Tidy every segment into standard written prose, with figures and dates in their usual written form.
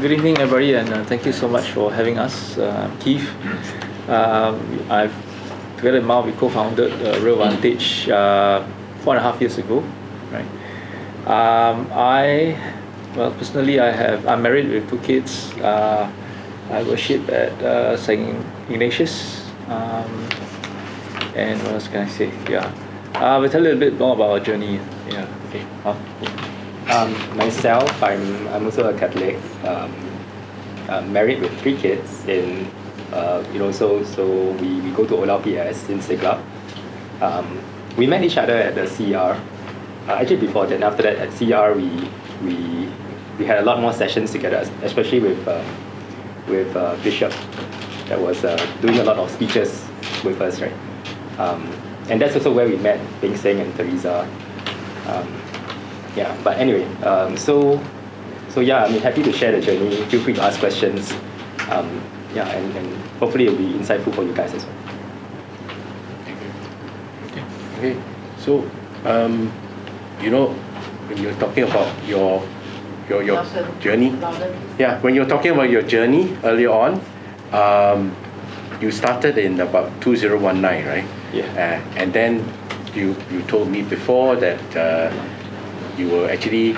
Good evening, everybody, and thank you so much for having us. I'm Keith. I've together with Mao, we co-founded RealVantage 4.5 years ago, right? Personally, I'm married with 2 kids. I worship at St. Ignatius, and what else can I say? Yeah, we'll tell a little bit more about our journey. Yeah, okay. Myself, I'm also a Catholic. I'm married with 3 kids. So we go to OLPS in Siglap. We met each other at the CR. Actually, before then, after that, at CR we had a lot more sessions together, especially with Bishop, that was doing a lot of speeches with us, right? And that's also where we met Bing Seng and Teresa. But anyway, so I'm happy to share the journey. Feel free to ask questions. And hopefully it'll be insightful for you guys as well. Okay. So, when you're talking about your journey, when you're talking about your journey earlier on, you started in about 2019, right? Yeah. And then you told me before that you were actually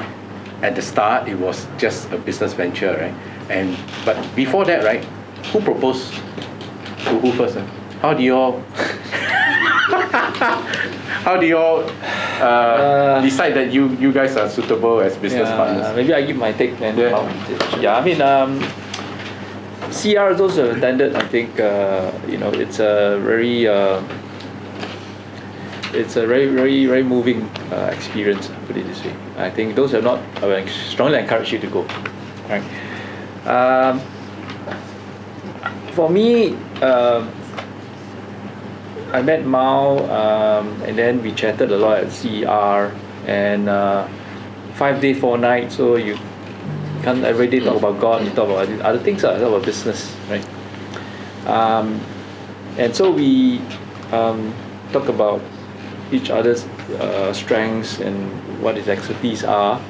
at the start it was just a business venture, right? But before that, right, who proposed to who first? How do you all decide that you guys are suitable as business partners? Maybe I give my take then. CR, those are attended, I think it's a very moving experience, put it this way. I think those are not, I would strongly encourage you to go, right? For me, I met Mao, and then we chatted a lot at CR, and 5 days, 4 nights, so you can't every day talk about God, you talk about other things, talk about business, right? And so we talk about each other's strengths and what his expertise are.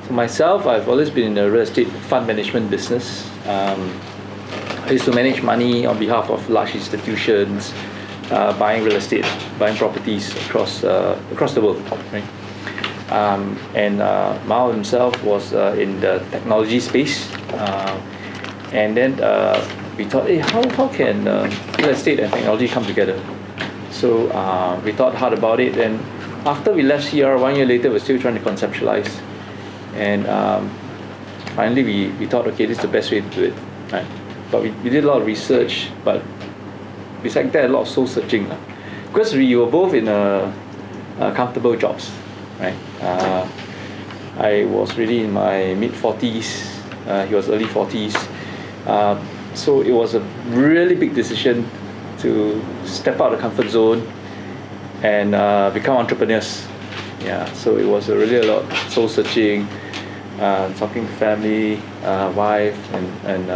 So myself, I've always been in the real estate fund management business. I used to manage money on behalf of large institutions, buying real estate, buying properties across the world, right? And Mao himself was in the technology space, and then we thought, hey, how can real estate and technology come together? So we thought hard about it, and after we left CR 1 year later, we're still trying to conceptualize, and finally we thought, okay, this is the best way to do it, right? But we did a lot of research, but besides that, a lot of soul searching, because we were both in comfortable jobs, right? I was really in my mid-40s, he was early 40s, so it was a really big decision to step out of the comfort zone and become entrepreneurs. So it was really a lot of soul searching, talking to family, wife, and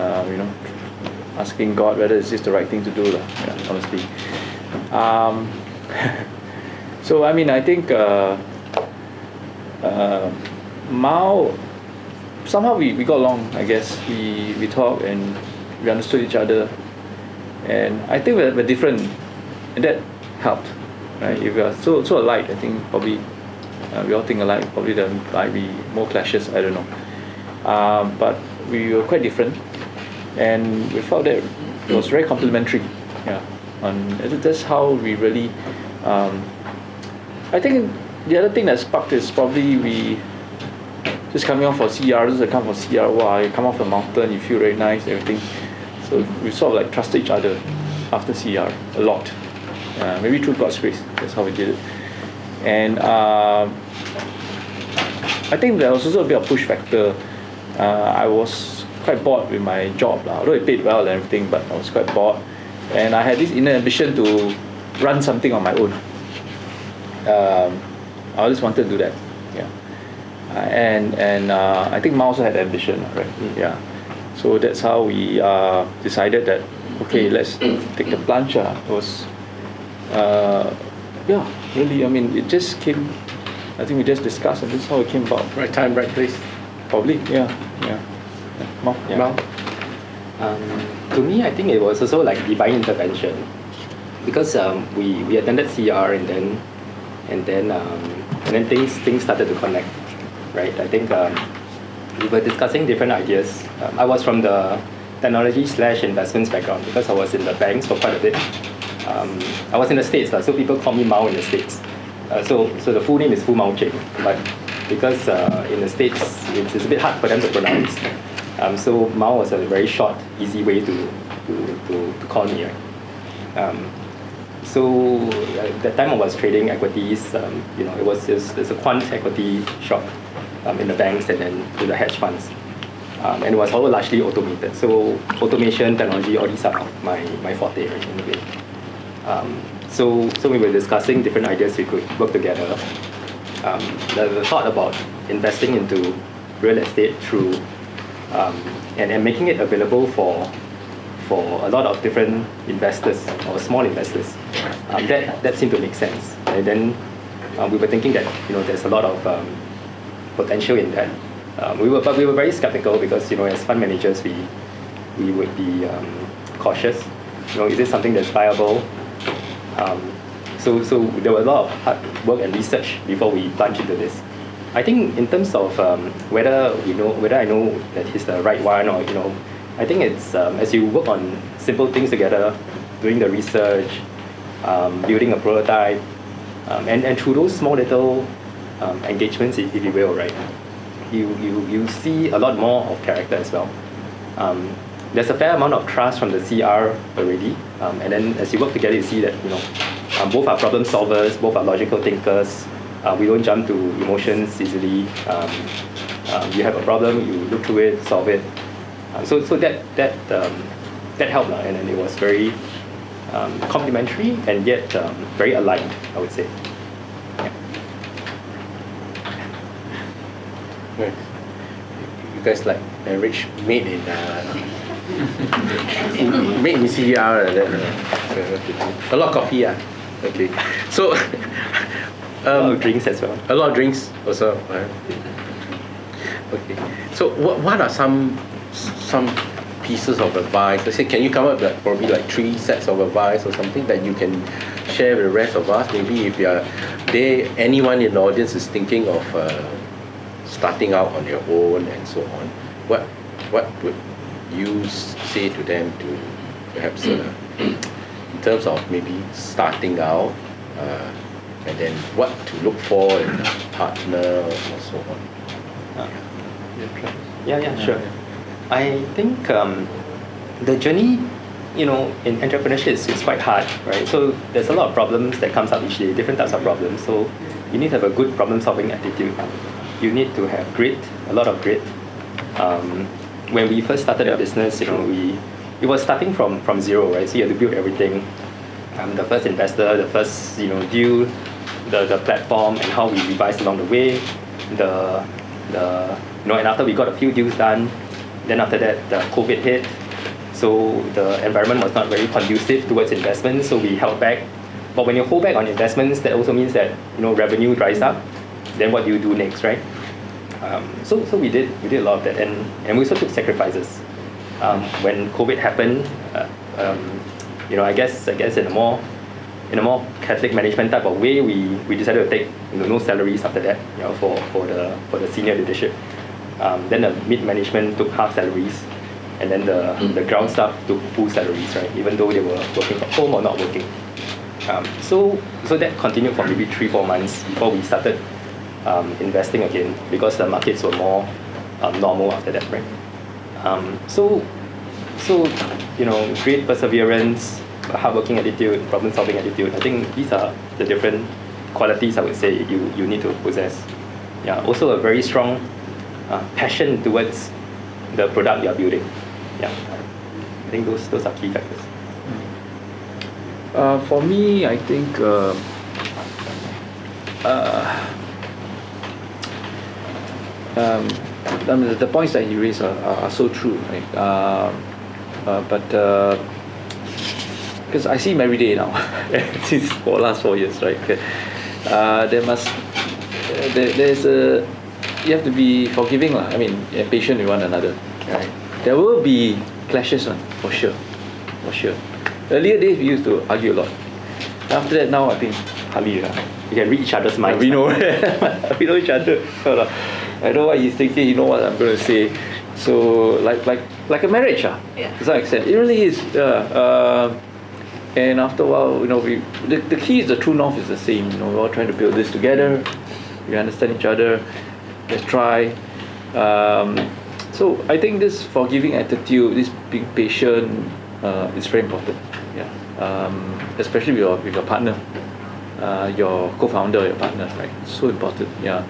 asking God whether is this the right thing to do, honestly. So I think Mao, somehow we got along, I guess. We talked and we understood each other, and I think we're different, and that helped, right? If we are so alike, I think probably we all think alike, probably there might be more clashes, I don't know. But we were quite different, and we felt that it was very complementary. And that's how we really I think the other thing that sparked is probably we just coming off for CR. This is a come for CR. Wow, you come off the mountain, you feel very nice, everything. So we sort of like trusted each other after CR a lot. Maybe through God's grace, that's how we did it. And I think there was also a bit of push factor. I was quite bored with my job, although it paid well and everything, but I was quite bored. And I had this inner ambition to run something on my own. I always wanted to do that. And I think Mao also had ambition, right? So that's how we decided that, okay, let's take the plunge. It was, really, it just came, I think we just discussed, and this is how it came about. Right time, right place. Probably, yeah. Yeah. Well, To me, I think it was also like divine intervention, because we attended CR and then things started to connect, right? I think we were discussing different ideas. I was from the technology/investments background because I was in the banks for quite a bit. I was in the States, so people call me Mao in the States. So the full name is Fu Mao Ching, but because in the States it's a bit hard for them to pronounce. So Mao was a very short, easy way to call me, right? So at that time I was trading equities. It was a quant equity shop in the banks and then to the hedge funds, and it was all largely automated. So automation, technology, all these are my forte, right, in a way. So we were discussing different ideas we could work together. The thought about investing into real estate through and making it available for a lot of different investors or small investors, that seemed to make sense. And then we were thinking that there's a lot of potential in that. But we were very skeptical because as fund managers we would be cautious. Is this something that's viable? So there were a lot of hard work and research before we plunged into this. I think in terms of whether I know that he's the right one, or I think it's as you work on simple things together, doing the research, building a prototype, and through those small little engagements, if you will, right, you see a lot more of character as well. There's a fair amount of trust from the CR already, and then as you work together, you see that both are problem solvers, both are logical thinkers. We don't jump to emotions easily. You have a problem, you look through it, solve it. So that helped, and then it was very complementary and yet very aligned, I would say. Yeah. Right. You guys like average made in made in CR like that. A lot of coffee, okay. So A lot of drinks as well. a lot of drinks also. Right? Okay. So what are some pieces of advice? Let's say, can you come up with probably like 3 sets of advice or something that you can share with the rest of us? Maybe if anyone in the audience is thinking of starting out on your own and so on, what would you say to them to perhaps in terms of maybe starting out, and then what to look for in a partner or so on? Yeah, sure. I think the journey, in entrepreneurship is quite hard, right? So there's a lot of problems that comes up each day, different types of problems. So you need to have a good problem-solving attitude. You need to have grit, a lot of grit. When we first started our business, it was starting from zero, right? So you had to build everything. The first investor, the first deal, the platform, and how we revised along the way. And after we got a few deals done, then after that the COVID hit, so the environment was not very conducive towards investment, so we held back. But when you hold back on investments, that also means that revenue dries up. Then what do you do next, right? So we did a lot of that, and we also took sacrifices. When COVID happened, I guess in a more Catholic management type of way, we decided to take no salaries after that, for the senior leadership. Then the mid management took half salaries, and then the ground staff took full salaries, right? Even though they were working from home or not working. So that continued for maybe 3-4 months before we started investing again, because the markets were more normal after that, right? So great perseverance, hardworking attitude, problem-solving attitude. I think these are the different qualities I would say you need to possess. Yeah. Also a very strong passion towards the product you are building. Yeah. I think those are key factors. For me, I think the points that you raised are so true, right? But because I see him every day now, since for the last 4 years, right? You have to be forgiving, and patient with one another, right? there will be clashes, for sure. Earlier days we used to argue a lot. After that, now I think hardly. You can read each other's minds. We know, we know each other. I know what he's thinking. You know what I'm going to say. So like a marriage, to some extent, it really is. And after a while, the key is the true north is the same. We're all trying to build this together. We understand each other. Let's try. So I think this forgiving attitude, this being patient, is very important. Especially with your partner, your co-founder, your partner, right? So important. You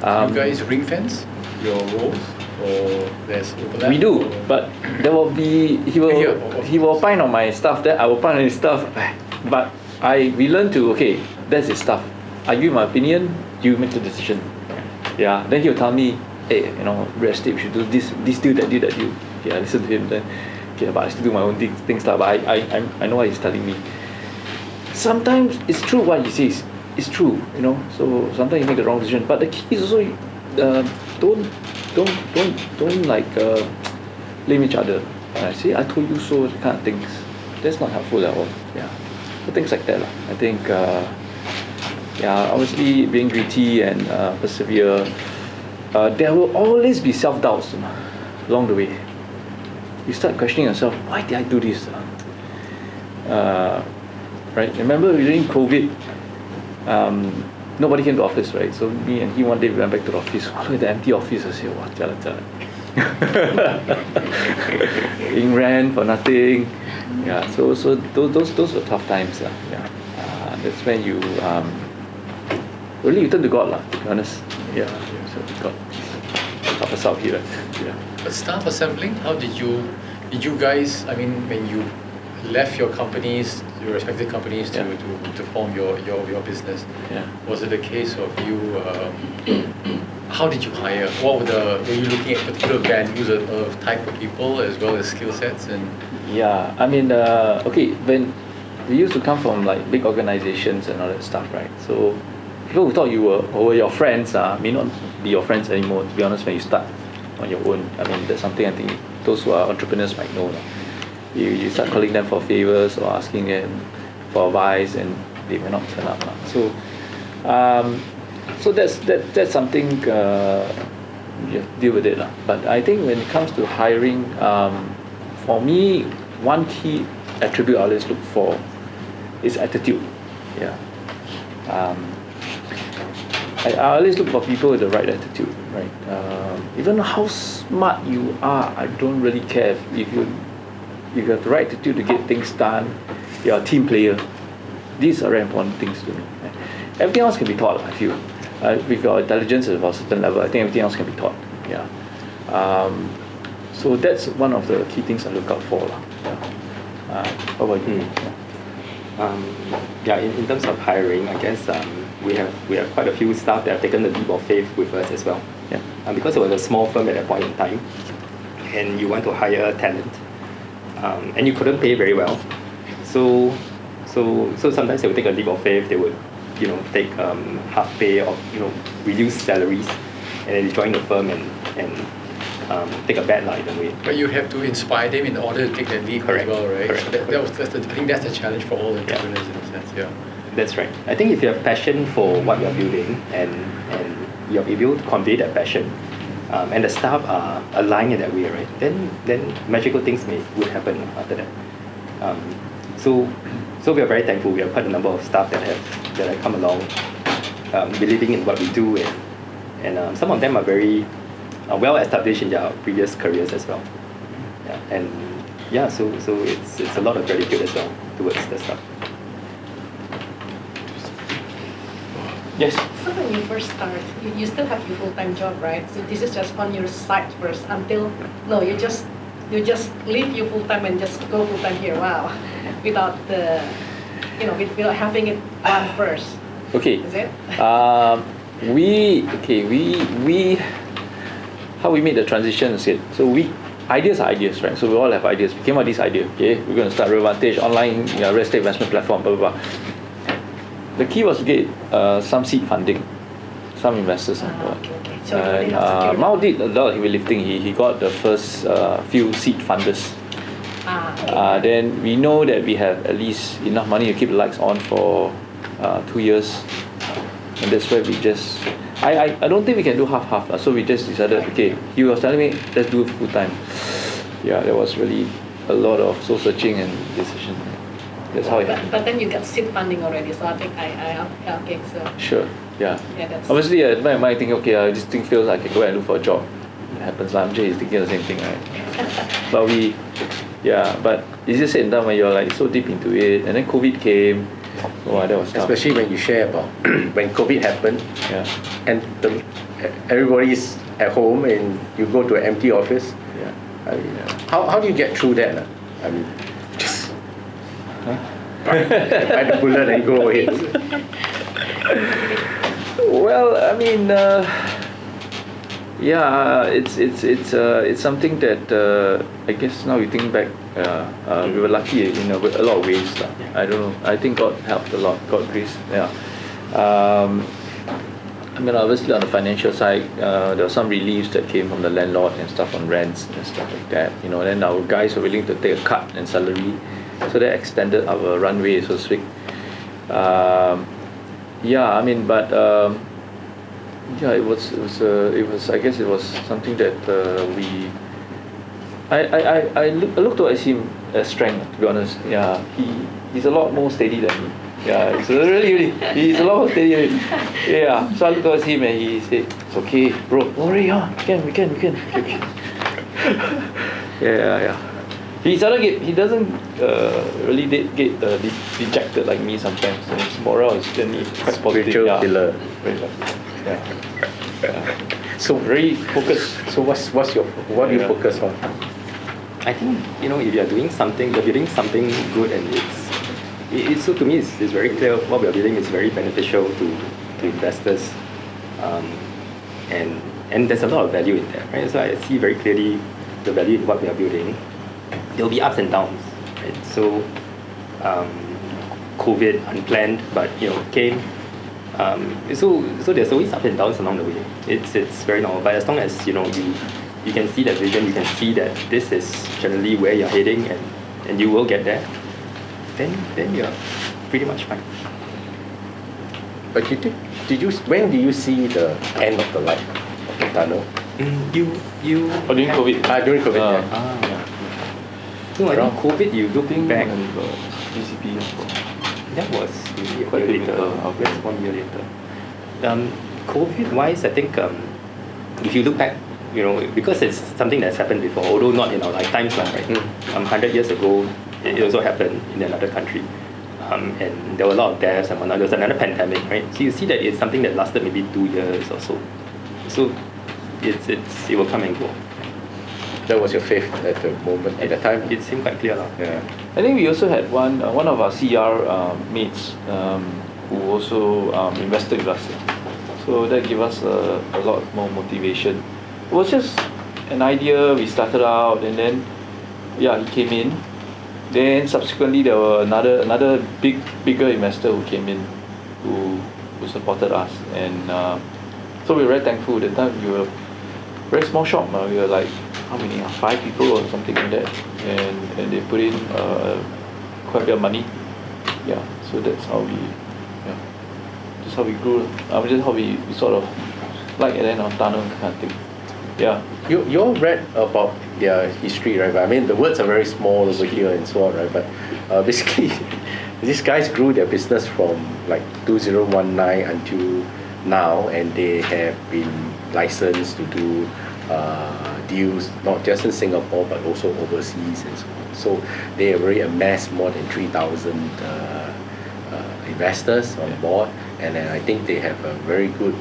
guys ring fence your roles, or there's overlap? We do, but there will be he will opine on my stuff, then I will opine on his stuff. But we learn to that's his stuff. I give my opinion, you make the decision. Then he'll tell me, hey, real estate, we should do this deal, that deal. I listen to him, then but I still do my own things. But I know what he's telling me. Sometimes it's true what he says. It's true, So sometimes you make the wrong decision. But the key is also don't blame each other. I say I told you so, kind of things. That's not helpful at all. So things like that. I think obviously being gritty and persevere. There will always be self-doubts along the way. You start questioning yourself, why did I do this? Right? Remember during COVID, nobody came to office, right? So me and he one day we went back to the office. Look at the empty office. I said, wow, jalan. Being ran for nothing. So those were tough times. That's when you really you turn to God, to be honest. So God help us out here. But staff assembling, how did you guys, when you left your companies, your respective companies to form your business, was it a case of you, how did you hire? Were you looking at particular values of type of people as well as skill sets? And when we used to come from like big organizations and all that stuff, right? So people who thought you were your friends may not be your friends anymore, to be honest, when you start on your own. That's something I think those who are entrepreneurs might know. You start calling them for favors or asking them for advice, and they may not turn up. So that's something you have to deal with it. But I think when it comes to hiring, for me, one key attribute I always look for is attitude. I always look for people with the right attitude, right? Even how smart you are, I don't really care if you have the right attitude to get things done. You're a team player. These are very important things to me. Everything else can be taught, I feel. With your intelligence at a certain level, I think everything else can be taught. So that's one of the key things I look out for. How about you? In terms of hiring, I guess we have quite a few staff that have taken the leap of faith with us as well. Because it was a small firm at that point in time, and you want to hire talent, and you couldn't pay very well, so sometimes they would take a leap of faith. They would take half pay or reduce salaries, and then join the firm and take a bad line in a way. But you have to inspire them in order to take that leap as well, right? Correct. So I think that's the challenge for all entrepreneurs in a sense. That's right. I think if you have passion for what you're building and you're able to convey that passion, and the staff are aligned in that way, right? Then magical things would happen after that. So we are very thankful. We have quite a number of staff that have come along, believing in what we do, and some of them are very well established in their previous careers as well. So it's a lot of gratitude as well towards the staff. Yes. So when you first start, you still have your full-time job, right? So this is just on your side first you just leave your full-time and just go full-time here. Wow, without without having it run first. Okay. Is it? We how we made the transition is it. So ideas are ideas, right? So we all have ideas. We came up with this idea. We're going to start RealVantage online real estate investment platform. Blah blah blah. The key was to get some seed funding, some investors on board. So you already And have security. Mao did a lot of heavy lifting. He got the first few seed funders. Okay. Then we know that we have at least enough money to keep the lights on for 2 years, and that's why we just I don't think we can do half. So we just decided, okay, he was telling me let's do it full time. Yeah, there was really a lot of soul searching and decision. That's how it happened. But then you got seed funding already, so I think okay, so Sure. Yeah. yeah, that's Obviously, my mind thinking, okay, this thing feels like I can go and look for a job. It happens. I'm sure he's thinking the same thing, right? But but it's just said and done when you're like so deep into it, and then COVID came. Oh, that was tough. Especially when you share about when COVID happened, Yeah. and everybody's at home and you go to an empty office. Yeah. I mean, how do you get through that? I mean, just bite the bullet and go ahead. Well, I mean, it's something that I guess now we think back, we were lucky in a lot of ways. I don't know. I think God helped a lot. God grace. Yeah. I mean, obviously on the financial side, there were some reliefs that came from the landlord and stuff on rents and stuff like that. Then our guys were willing to take a cut in salary, so that extended our runway, so to speak. Yeah, I mean, but it was I guess it was something that I look towards him as strength, to be honest. Yeah, he's a lot more steady than me. Yeah, it's really he's a lot more steady than me. Yeah, so I look towards him and he said, "It's okay, bro. Don't worry, we can." Okay. Yeah. He doesn't really get dejected like me sometimes. So his morale is generally quite positive. Spiritual killer. Yeah. So Very focused. So what do you focus on? I think if you're doing something, you're building something good, and it's so to me it's very clear what we're building is very beneficial to investors, and there's a lot of value in that, right? So I see very clearly the value in what we are building. There'll be ups and downs, right? So COVID unplanned, but came. So there's always ups and downs along the way. It's very normal. But as long as you can see that vision, you can see that this is generally where you're heading, and you will get there, then you're pretty much fine. But when do you see the end of the light of the tunnel? During COVID. During COVID. Yeah. No, I think COVID, you look back, GCP. that was maybe Quite a year later. difficult. That's 1 year later. COVID-wise, I think if you look back, because it's something that's happened before, although not in our lifetimes, right? 100 years ago, it also happened in another country. And there were a lot of deaths and whatnot. There was another pandemic, right? So you see that it's something that lasted maybe 2 years or so. So it will come and go. That was your faith at the moment, at the time? It seemed quite clear. Yeah. I think we also had one of our CR mates who also invested with us. So that gave us a lot more motivation. It was just an idea. We started out, and then he came in. Then subsequently there were another bigger investor who came in, who supported us, and so we were very thankful. That time we were very small shop. We were like, how many? 5 people or something like that, and they put in quite a bit of money. Yeah, so that's how we grew. Just how we sort of like at the end of tunnel kind of thing. Yeah. You all read about their history, right? I mean, the words are very small over here and so on, right? But basically, these guys grew their business from like 2019 until now, and they have been licensed to do deals not just in Singapore but also overseas and so on. So they have already amassed more than 3,000 investors on board, and then I think they have a very good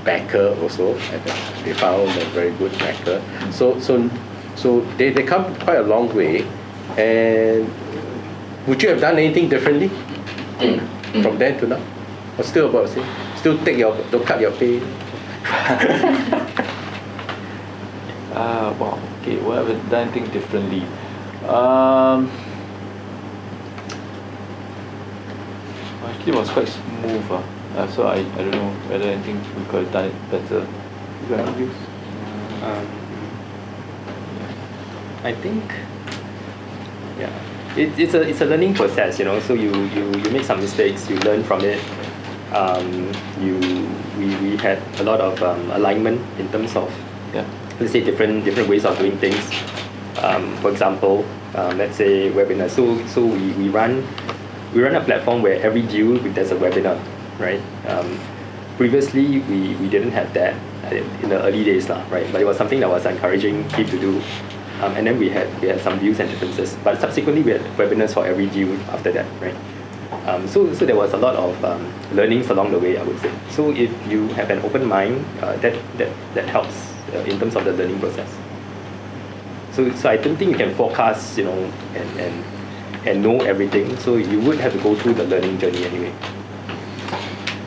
backer also. They found a very good backer. So they come quite a long way. And would you have done anything differently from then to now? Or still about the same? Still don't cut your pay? Wow. Okay. Well, have I done anything differently? Actually, it was quite smooth. So I don't know whether I think we could have done it better. You got any views? I think, yeah, it's a learning process, you know. So you make some mistakes, you learn from it. We had a lot of alignment in terms of, let's say, different ways of doing things. For example, let's say webinar. So we run a platform where every deal there's a webinar, right? Previously we didn't have that in the early days, right? But it was something that was encouraging people to do. And then we had some views and differences, but subsequently we had webinars for every deal after that, right? So there was a lot of learnings along the way, I would say. So if you have an open mind, that helps in terms of the learning process. So I don't think you can forecast, you know, and know everything. So you would have to go through the learning journey anyway.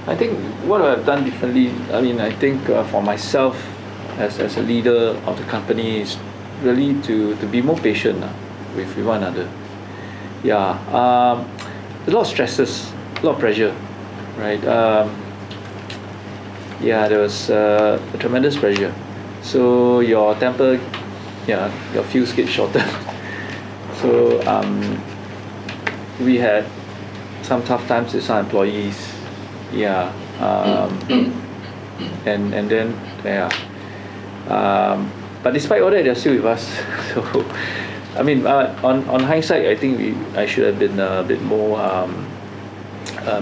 I think what I've done differently, I mean, I think for myself as a leader of the company is really to be more patient with one another. Yeah, a lot of stresses, a lot of pressure, right? Yeah, there was a tremendous pressure. So your temper, your fuse get shorter. So we had some tough times with some employees. Yeah, and then but despite all that, they're still with us. So, I mean, on hindsight, I think I should have been a bit more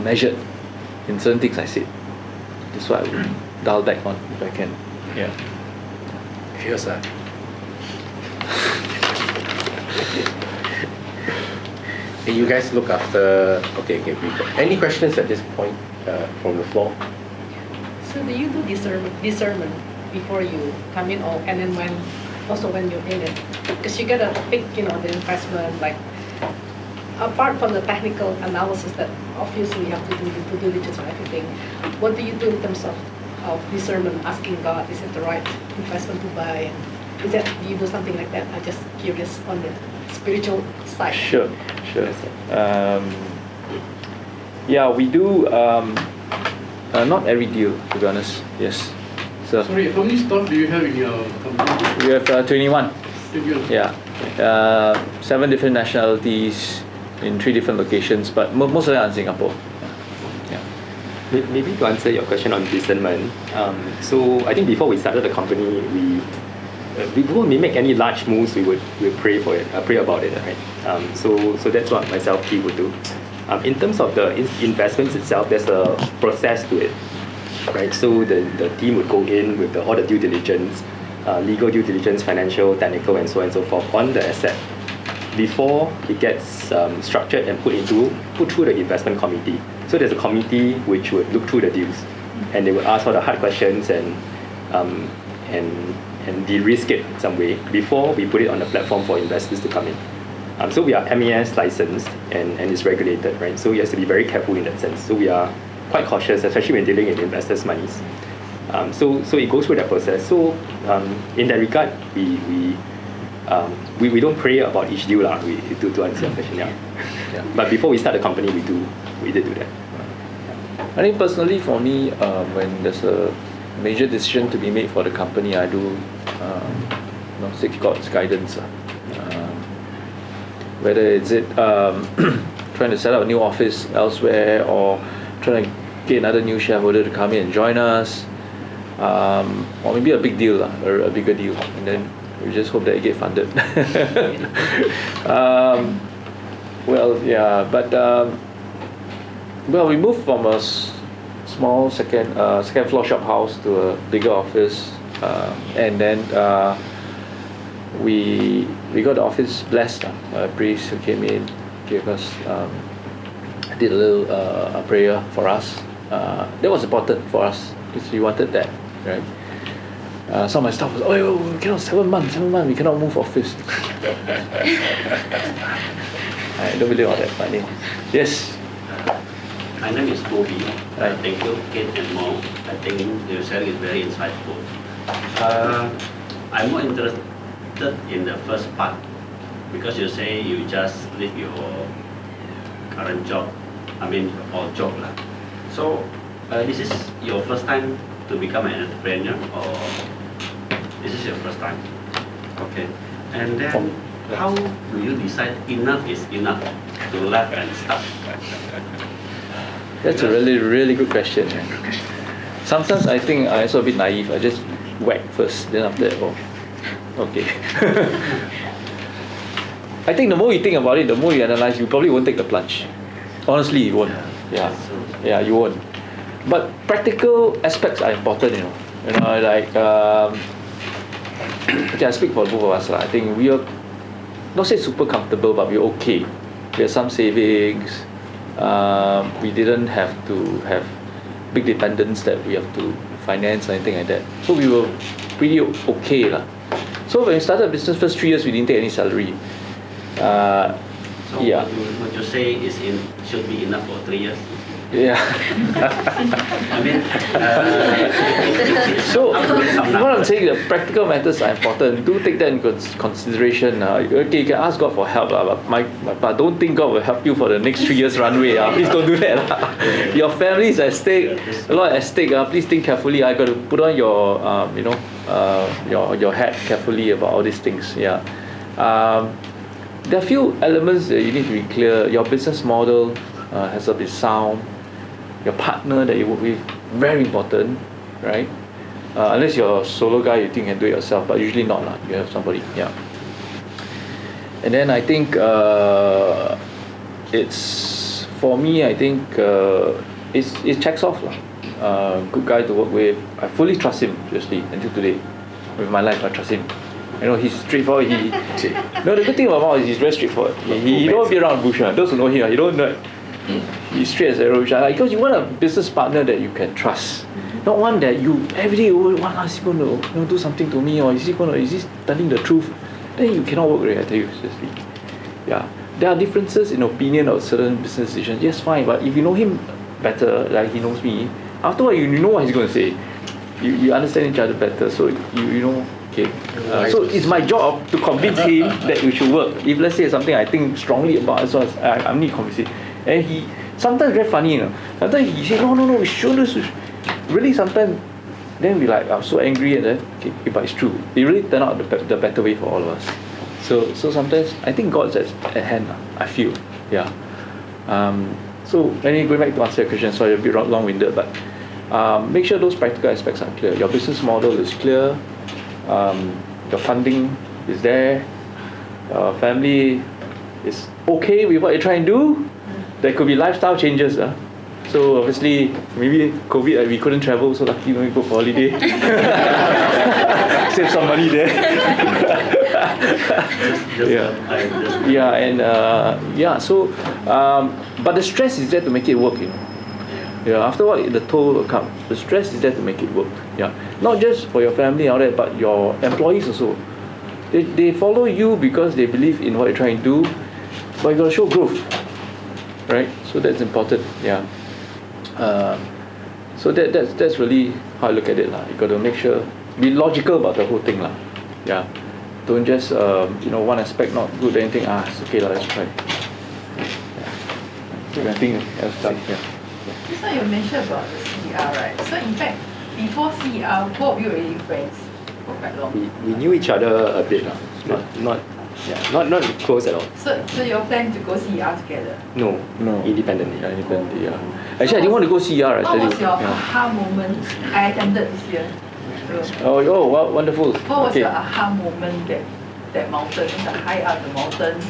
measured in certain things I said. That's why I would dial back on if I can. Yeah. Here's that. Hey, you guys look after. Okay. Any questions at this point from the floor? So do you do discernment before you come in, or and then when you're in it? Because you gotta pick, you know, the investment, like apart from the technical analysis that obviously you have to do the due diligence and everything. What do you do in terms of discernment, asking God, is it the right investment to buy? Do you do something like that? I'm just curious on the spiritual side. Sure. Yeah, we do. Not every deal, to be honest. Yes. So Sorry, how many staff do you have in your company? we have 21. 21. Yeah, 7 different nationalities in 3 different locations, but most of them are in Singapore. Yeah. Maybe to answer your question on discernment, so I think before we started the company, before we make any large moves, we would pray for it, pray about it, right? So that's what myself, T, would do. In terms of the investments itself, there's a process to it, right? So the team would go in with all the due diligence, legal due diligence, financial, technical, and so on and so forth on the asset before it gets structured and put through the investment committee. So there's a committee which would look through the deals, and they would ask all the hard questions and de-risk it in some way before we put it on the platform for investors to come in. So we are MES licensed and it's regulated, right? So you have to be very careful in that sense. So we are quite cautious, especially when dealing in investors' monies. So it goes through that process. So in that regard, we don't pray about each deal to answer your question. Yeah. But before we start the company, we did do that. I think personally for me, when there's a major decision to be made for the company, I do seek God's guidance. Whether it's trying to set up a new office elsewhere or trying to get another new shareholder to come in and join us, or maybe a big deal or a bigger deal, and then we just hope that it get funded. We moved from a small second floor shop house to a bigger office, and then we got the office blessed. A priest who came in gave us did a little a prayer for us. That was important for us because we wanted that, right? Some of my staff was, we cannot 7 months, we cannot move office. I don't believe all that funny. Yes. My name is Bobby. Thank you, Kate and Mo. I think your sharing is very insightful. I'm more interested in the first part because you say you just leave your current job, or job. So Is this your first time to become an entrepreneur, or this is your first time? Okay. And then, how do you decide enough is enough to laugh and stop? That's a really, really good question. Sometimes I think I'm also a bit naive. I just whack first, then after that, okay. I think the more you think about it, the more you analyze, you probably won't take the plunge. Honestly, you won't. Yeah, you won't. But practical aspects are important, like, okay, I speak for both of us. I think we are, not say super comfortable, but we're okay. We have some savings. We didn't have to have big dependents that we have to finance or anything like that. So we were pretty okay. So when we started business, first 3 years, we didn't take any salary. So Yeah. what you say is should be enough for 3 years? Yeah. I mean, So what I'm saying, the practical matters are important. Do take that into consideration. Okay, you can ask God for help, but don't think God will help you for the next 3 years runway. Please don't do that. Your family is at stake, a lot at stake. Please think carefully. I got to put on your your hat carefully about all these things. Yeah. There are few elements that you need to be clear. Your business model has to be sound. Your partner that you work with, very important, right? Unless you're a solo guy, you think you can do it yourself, but usually not. You have somebody, yeah. And then I think it's, for me, I think it checks off. Good guy to work with. I fully trust him, seriously, until today. With my life, I trust him. He's straightforward. No, the good thing about Mao is he's very straightforward. He don't be around the bush. Those who know him, you don't know. He's straight as arrow. Because you want a business partner that you can trust, not one that you every day is he going to do something to me, or is he telling the truth? Then you cannot work really, I tell you, seriously. Yeah, there are differences in opinion of certain business decisions. Yes, fine, but if you know him better, like he knows me, afterward you know what he's going to say. You understand each other better, so you know. Okay. So it's my job to convince him that we should work. If let's say something I think strongly about, as well as I need to convince him. And he sometimes very funny, Sometimes he say, no, we shouldn't. Really, sometimes then we like, I'm so angry, and then okay, but it's true. It really turned out the better way for all of us. So sometimes I think God's at hand. I feel, yeah. So anyway, going back to answer your question, sorry, a bit long-winded, but make sure those practical aspects are clear. Your business model is clear. Your funding is there. Your family is okay with what you're trying to do. There could be lifestyle changes. So obviously, maybe COVID, we couldn't travel, so lucky we go for holiday. Save some money there. So, but the stress is there to make it work, Yeah, afterward, the toll will come. The stress is there to make it work. Yeah, not just for your family and all that, but your employees also. They follow you because they believe in what you're trying to do, but you got to show growth, right? So that's important. Yeah. So that's really how I look at it, You got to make sure, be logical about the whole thing, Yeah. Don't just one aspect not good, then think it's okay, let's try. Yeah. I think else done. Yeah. Just now you mentioned about the CR, right? So in fact, before CR, both of you already friends for quite long. We knew each other a bit, not close at all. So you plan to go CR together? No, independently. Yeah, independently. Yeah. Actually, I didn't want to go CR. What was your aha moment? I attended this year. So Wow, wonderful. what was your aha moment that mountain, the high up the mountain,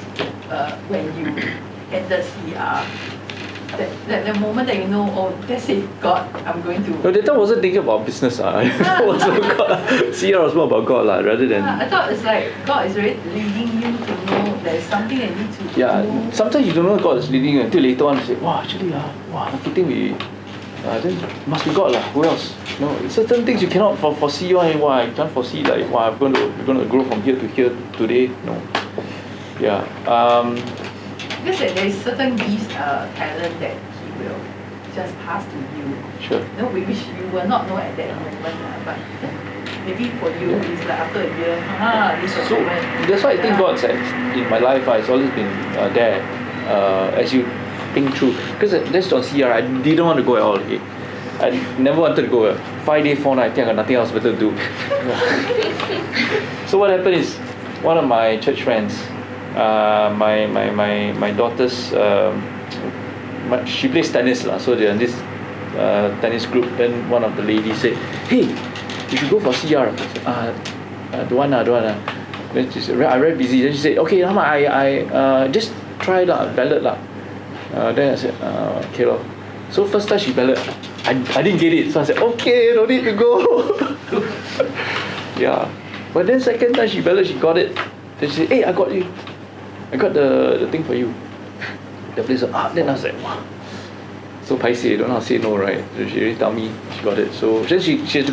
when you entered CR? The moment that you know, that's it, God, I'm going to. No, that time I wasn't thinking about business. I was about God. CR was more about God rather than. I thought it's like God is really leading you to know there's something that you need to do. Sometimes you don't know God is leading you until later on you say, actually, I think we. Then must be God Who else? No, certain things you cannot foresee. I can't foresee we're going to grow from here to here today. No. Yeah. Because there is certain gifts, talent that He will just pass to you. Sure. Which you will not know at that moment, but maybe for you it's like after a year, this was So moment. that's why I think God's in my life. It's always been there as you think through. Because that's on CR, I didn't want to go at all. I never wanted to go. 5 day, 4 night. I think I got nothing else better to do. So what happened is, one of my church friends, my daughter's, she plays tennis lah. So they're in this tennis group. Then one of the ladies said, "Hey, you should go for CR." I said, don't want. Then she said, I'm very busy. Then she said, "Okay, I just try lah, ballot lah." Then I said, "Okay lor." So first time she ballot, I didn't get it. So I said, "Okay, no need to go." Yeah. But then second time she ballot, she got it. Then she said, "Hey, I got the thing for you." The place, then I was like, wow. So paiseh, don't know how to say no, right? So she already tell me she got it. So then she had to,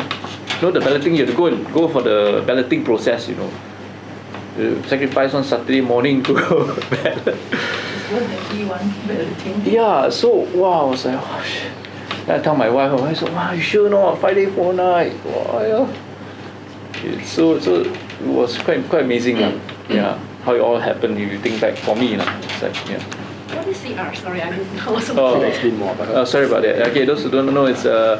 the balloting, you have to go for the balloting process, You sacrifice on Saturday morning to go ballot. Yeah, so wow, I was like, oh shit. Then I tell my wife, I said, wow, you sure not? 5 day, 4 night. Wow, yeah. So it was quite amazing, yeah. How it all happened if you think back for me, it's like, yeah. What is CR? Sorry, I didn't know. Should I explain more about it? Sorry about that. Okay, those who don't know, it's a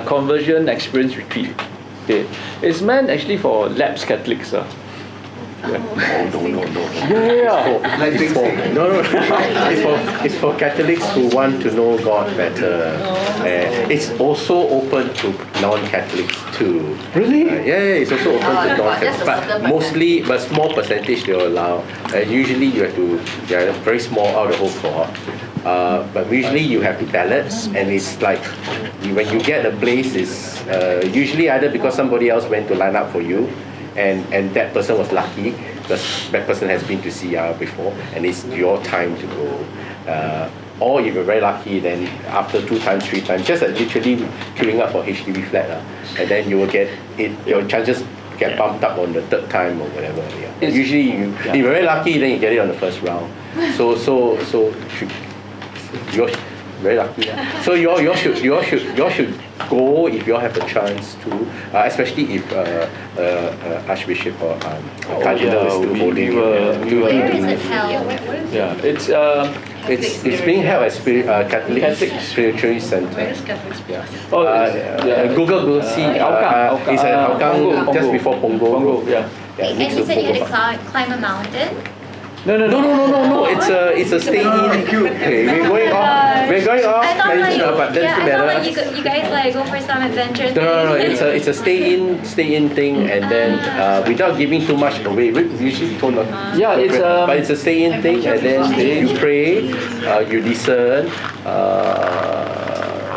conversion experience retreat. Okay, it's meant actually for lapsed Catholics. Yeah. No. Yeah. Like It's for Catholics who want to know God better. It's also open to non-Catholics too. Really? Yeah, it's also open to Just a non-Catholics, certain but mostly, but small percentage they will allow. Usually you have to, very small out of the whole cohort. But usually you have to ballot, and it's like when you get a place, is usually either because somebody else went to line up for you, and that person was lucky because that person has been to CR before, and it's your time to go. Or if you're very lucky, then after 2 times, 3 times, just like literally queuing up for HDB flat, and then you will get it. Your chances get bumped up on the 3rd time or whatever. Yeah. Usually, if you're very lucky, then you get it on the first round. So you're very lucky. So you all should go if you all have the chance to, especially if Archbishop or Cardinal is still holding it. Where is it held? Yeah, it's being held at Catholic Spiritual Centre. Where is Catholic Spirit? Google see. It's at Hougang, just before Punggol. Yeah. And you said you had to climb a mountain? No. It's a stay in. Okay, we're going off. I thought But doesn't matter. you guys go for some adventure thing. No. It's a stay in thing, and then without giving too much away. We usually told not. Yeah, but it's a stay in thing, and then you pray, you listen.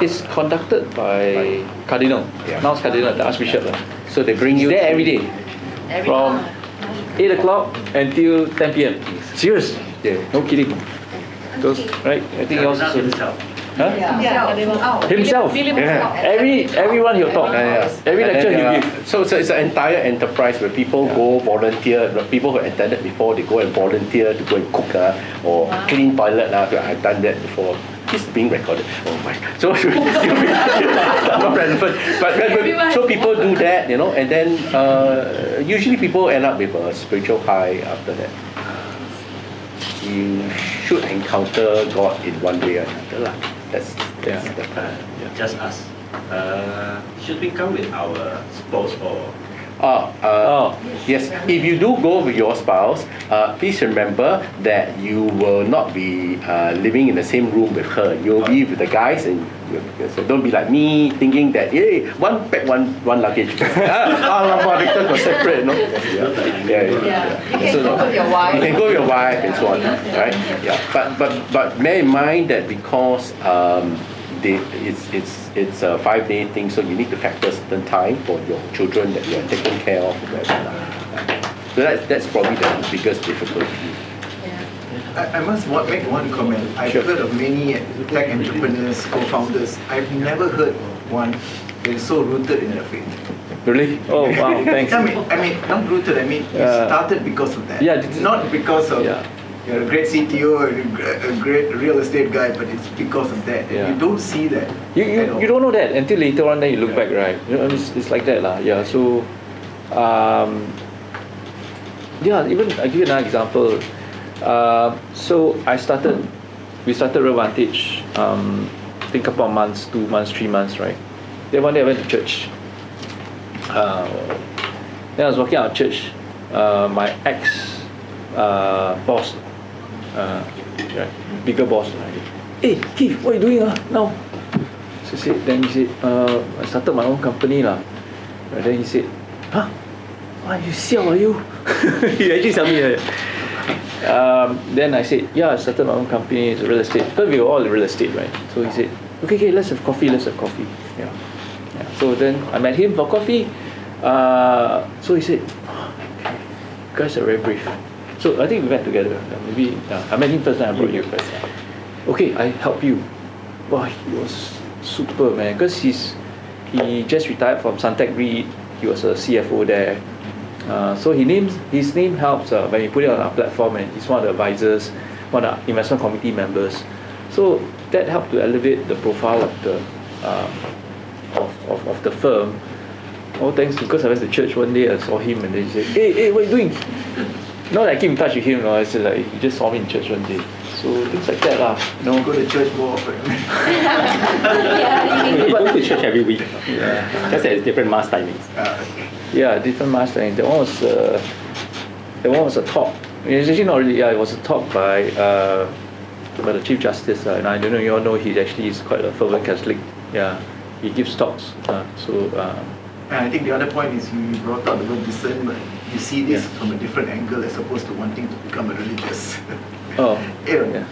It's conducted by Cardinal. Yeah. Now it's Cardinal, the Archbishop. So they bring you He's there every day. From 8 o'clock until 10 p.m. Serious? Yeah. No kidding. Those, right? I think yours is himself. Huh? Himself. Yeah. Everyone he'll talk. Every lecture he'll give. So it's an entire enterprise where people go volunteer. The people who attended before, they go and volunteer to go and cook or clean toilet. I've done that before. It's being recorded. Oh my! So not relevant. But so people do that, and then usually people end up with a spiritual high after that. You should encounter God in one way or another. That's the plan. Just us. Should we come with our spouse or? Yes. If you do go with your spouse, please remember that you will not be living in the same room with her. You'll be with the guys, and so don't be like me thinking that one pack one luggage. Victor got separate, no? Yeah. You can go with your wife. You can go with your wife and so on, right? Yeah. But bear in mind that because it's a 5-day thing, so you need to factor a certain time for your children that you are taking care of. So that's probably the biggest difficulty. I must make one comment. I've heard of many tech entrepreneurs, co-founders. I've never heard one that is so rooted in the faith. Really? Oh wow! Thanks. I mean, not rooted. I mean, it started because of that. Yeah. Not because of. You're a great CTO or a great real estate guy, but it's because of that. Yeah. You don't see that. You don't know that until later on. Then you look back, right? It's like that, lah. Yeah. So, even I give you another example. So we started RealVantage think a couple of months, 2 months, 3 months, right? Then one day I went to church. Then I was walking out of church. My ex boss, right, bigger boss, right? Hey Keith, what are you doing now? So then he said, I started my own company lah. And then he said, huh? Why you siao are you? He actually told me that. Then I said, yeah, I started my own company, it's real estate. Because we were all in real estate, right? So he said, okay, let's have coffee. Yeah. So then I met him for coffee. So he said, you guys are very brave. So I think we went together. Maybe I met him first, then I brought you first. Okay, I help you. Wow, he was super, man. Because he just retired from Suntec REIT. He was a CFO there. So his name helps when we put it on our platform, and he's one of the advisors, one of the investment committee members. So that helped to elevate the profile of the of the firm. All thanks to, because I went to church one day, I saw him, and then he said, hey, what are you doing? Not like I keep in touch with him, I said like he just saw me in church one day. So things like that lah. Go to church more often. We go to church every week. Yeah. Just that it's different mass timings. Yeah, different mass timings. That one was a talk. It's actually not really. Yeah, it was a talk by the Chief Justice, and I don't know. You all know he actually is quite a fervent Catholic. Yeah, he gives talks. And I think the other point is you brought out the word discernment. You see this from a different angle as opposed to wanting to become a religious.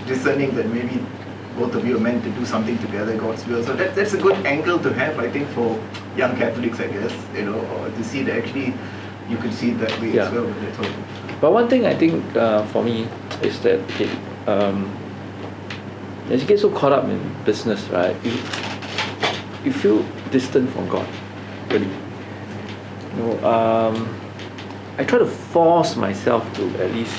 Discerning that maybe both of you are meant to do something together, God's will. So that's a good angle to have, I think, for young Catholics, I guess, or to see that actually you could see it that way as well. But one thing I think for me is that as you get so caught up in business, right, you feel distant from God, really. I try to force myself to at least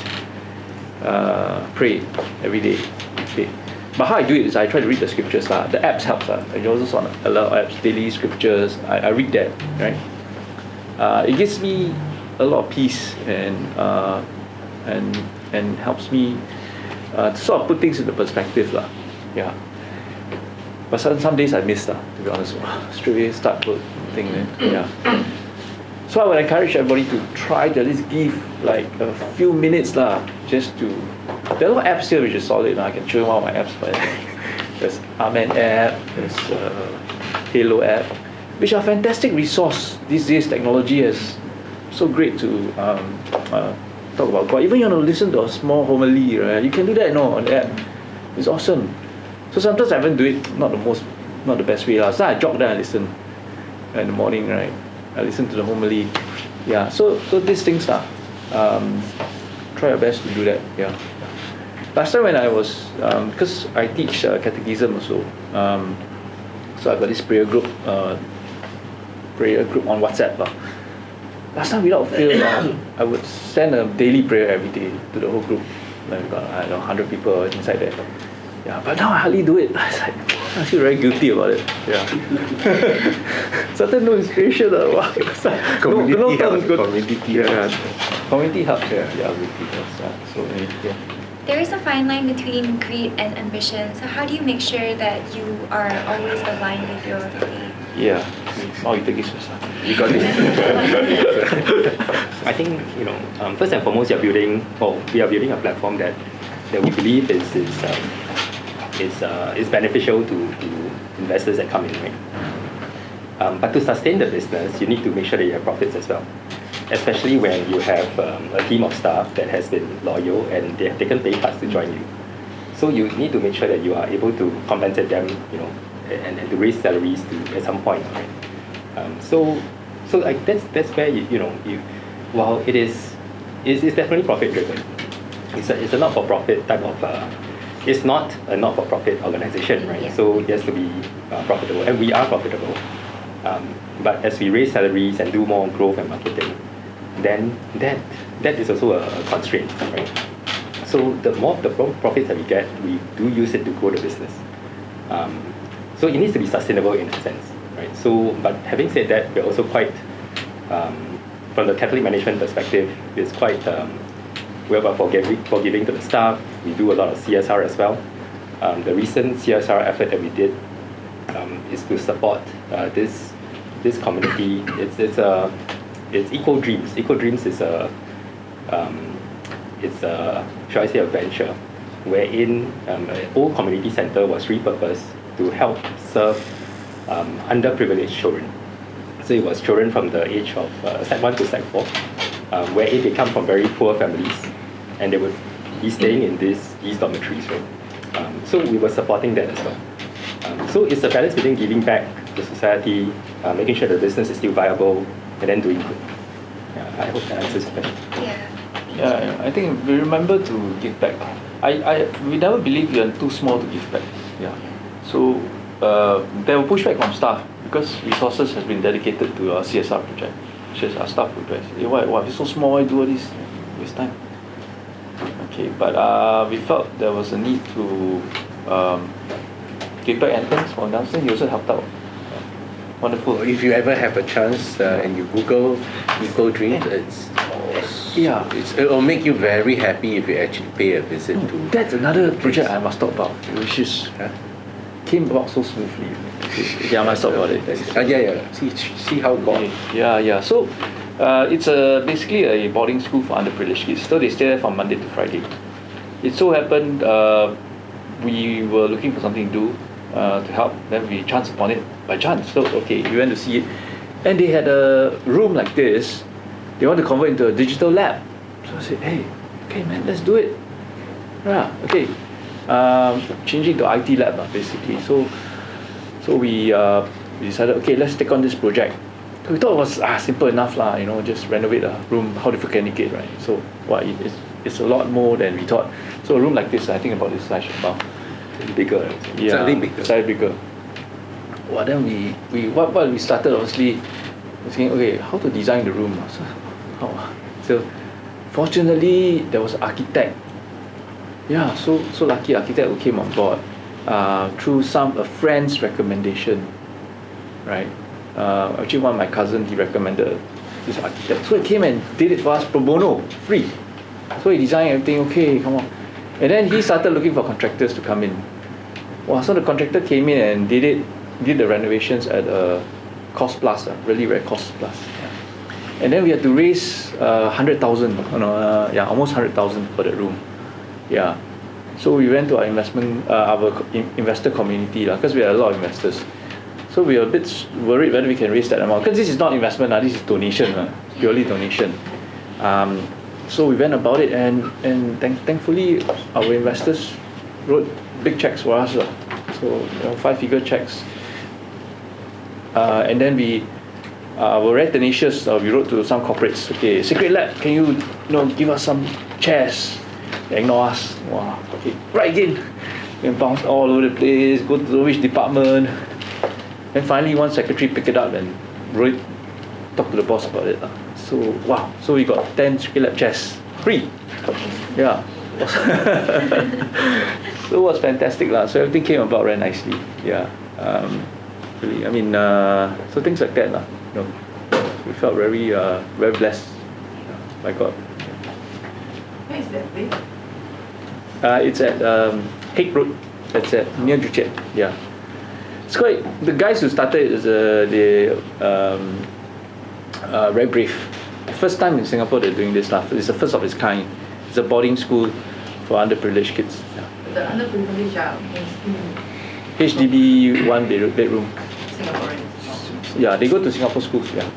pray every day. Okay. But how I do it is I try to read the scriptures. The apps helps. I also on a lot of apps, daily scriptures. I read that, right? It gives me a lot of peace and helps me to sort of put things into perspective. Yeah. But some days I miss, to be honest. Straight away start work thing. Yeah. So I would encourage everybody to try to at least give like a few minutes just to. There are a lot of apps here which is solid. I can show you one of my apps, but there's Amen app, there's Halo app, which are fantastic resource. These days technology is so great to talk about God. Even you want to listen to a small homily, right? You can do that on the app. It's awesome. So sometimes I even do it not the best way. So I jog then I listen in the morning, right? I listen to the homily. Yeah. So these things try your best to do that. Yeah. Last time when I was because I teach catechism also, so I've got this prayer group on WhatsApp. Last time without fail, I would send a daily prayer every day to the whole group. Like got 100 people inside there. Yeah, but now I hardly do it. I feel very guilty about it. Yeah. Certain no inspiration. Community helps. Community helps. So yeah. There is a fine line between greed and ambition. So how do you make sure that you are always aligned with your faith? Yeah. Now you take this first. You got it. I think first and foremost, we are building a platform that we believe is beneficial to investors that come in, right? But to sustain the business, you need to make sure that you have profits as well. Especially when you have a team of staff that has been loyal and they have taken pay cuts to join you. So you need to make sure that you are able to compensate them, and to raise salaries at some point, right? So like that's where while it's definitely profit driven. It's a not-for-profit type of. It's not a not-for-profit organization, right? Yeah. So it has to be profitable, and we are profitable. But as we raise salaries and do more growth and marketing, then that is also a constraint, right? So the more the profits that we get, we do use it to grow the business. So it needs to be sustainable in that sense, right? So, but having said that, we're also quite, from the Catholic management perspective, it's quite, we're forgiving to the staff. We do a lot of CSR as well. The recent CSR effort that we did is to support this community. It's Eco Dreams. Eco Dreams is should I say, a venture wherein an old community center was repurposed to help serve underprivileged children. So it was children from the age of Sec 1 to Sec 4, where they come from very poor families, and they would be staying in these dormitories, right? So we were supporting that as well. So it's a balance between giving back to society, making sure the business is still viable, and then doing good. Yeah, I hope that answers the question. Yeah, I think we remember to give back. We never believe we are too small to give back. Yeah. So there were pushback from staff because resources has been dedicated to our CSR project. CSR staff project. Hey, why we're so small? Why do all this? Waste time. Okay, but we felt there was a need to give back entrance from downstairs. He also helped out. Wonderful. If you ever have a chance and you Google Eco Dreams, it'll make you very happy if you actually pay a visit to. That's another project I must talk about, which is came about so smoothly. Yeah, I must talk about it. Yeah. See how it got. Yeah. So it's basically a boarding school for underprivileged kids. So they stay there from Monday to Friday. It so happened we were looking for something to do to help. Then we chanced upon it by chance. So we went to see it, and they had a room like this. They want to convert into a digital lab. So I said, hey, okay man, let's do it. Yeah, okay. Changing to IT lab basically. So we decided, okay, let's take on this project. So we thought it was simple enough lah, just renovate a room. How difficult can it get, right? So it's a lot more than we thought. So a room like this, I think about this size, about bigger. Yeah, slightly bigger. Well, then what we started obviously thinking, okay, how to design the room. So fortunately there was an architect. Yeah, so lucky architect who came on board through a friend's recommendation, right? Actually one of my cousins, he recommended this architect. So he came and did it for us pro bono, free. So he designed everything, okay, come on. And then he started looking for contractors to come in. So the contractor came in and did the renovations at cost plus, really very cost plus. Yeah. And then we had to raise 100,000, almost 100,000 for the room. Yeah. So we went to our investor community because we had a lot of investors. So we were a bit worried whether we can raise that amount because this is not investment, this is donation, purely donation. So we went about it, and thankfully our investors wrote big checks for us. So 5-figure checks. And then we were very tenacious. We wrote to some corporates. Okay, Secret Lab, can you give us some chairs? They ignore us. Wow. Okay, right again. And bounce all over the place. Go to which department. And finally, one secretary picked it up and talked to the boss about it. So wow. So we got 10 Secret Lab chairs free. Yeah. So it was fantastic lah. So everything came about very nicely. Yeah. Really, I mean, so things like that lah. We felt very blessed. My God. Where is that place? It's at Hague Road. It's at near Juchet. Yeah. It's quite. The guys who started it is very brave. First time in Singapore they're doing this stuff. It's the first of its kind. It's a boarding school for underprivileged kids. Yeah. The underprivileged are HDB 1 bedroom. Singaporeans. Yeah, they go to Singapore schools. Yeah.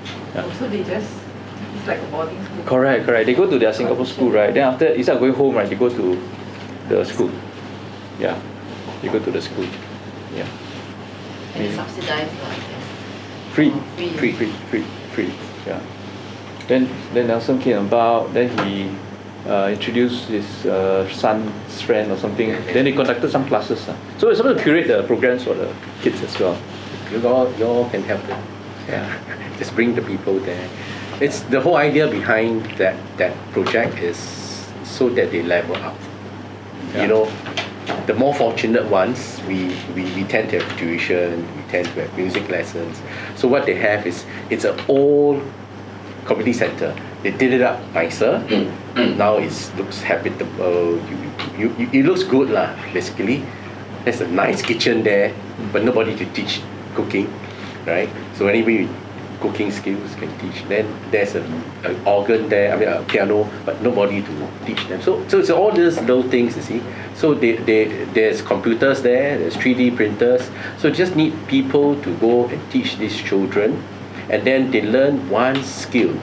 So they just, it's like a boarding school. Correct. They go to their Singapore school, right? Then after, instead of going home, right, they go to the school. Yeah, they go to the school. Yeah. And subsidized, like Free. Free. Yeah. Then Nelson came about. Then he introduced his son's friend or something. Then they conducted some classes. So we're supposed to curate the programs for the kids as well. You all can help them. Yeah. Just bring the people there. It's the whole idea behind that project is so that they level up. Yeah. The more fortunate ones, we tend to have tuition, we tend to have music lessons. So what they have is, it's an old community center. They did it up nicer. Now it looks habitable. It looks good lah, basically. There's a nice kitchen there. but nobody to teach cooking, right? So anyway, cooking skills can teach. Then there's an organ there, I mean a piano, but nobody to teach them. So it's all these little things, you see. So there's computers there, there's 3D printers. So just need people to go and teach these children, and then they learn one skill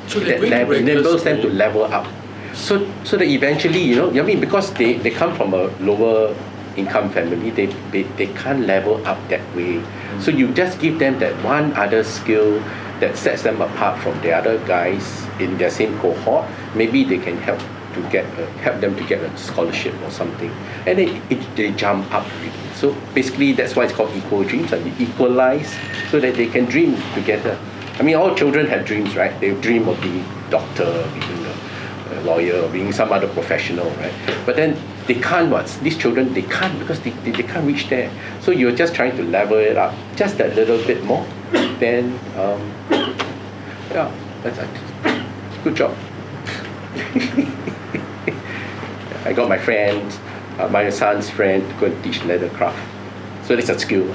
So that enables them to level up. So that eventually, you know, I mean, because they come from a lower income family, they can't level up that way. So you just give them that one other skill that sets them apart from the other guys in their same cohort. Maybe they can help them to get a scholarship or something, and they jump up really. So basically that's why it's called equal dreams, and they equalize so that they can dream together. I mean, all children have dreams, right? They dream of being doctor, being a lawyer, or being some other professional, right? But then they can't. These children, they can't, because they can't reach there. So you're just trying to level it up just a little bit more. Then, yeah, that's good job. I got my friend, my son's friend, to go and teach leather craft. So that's a skill.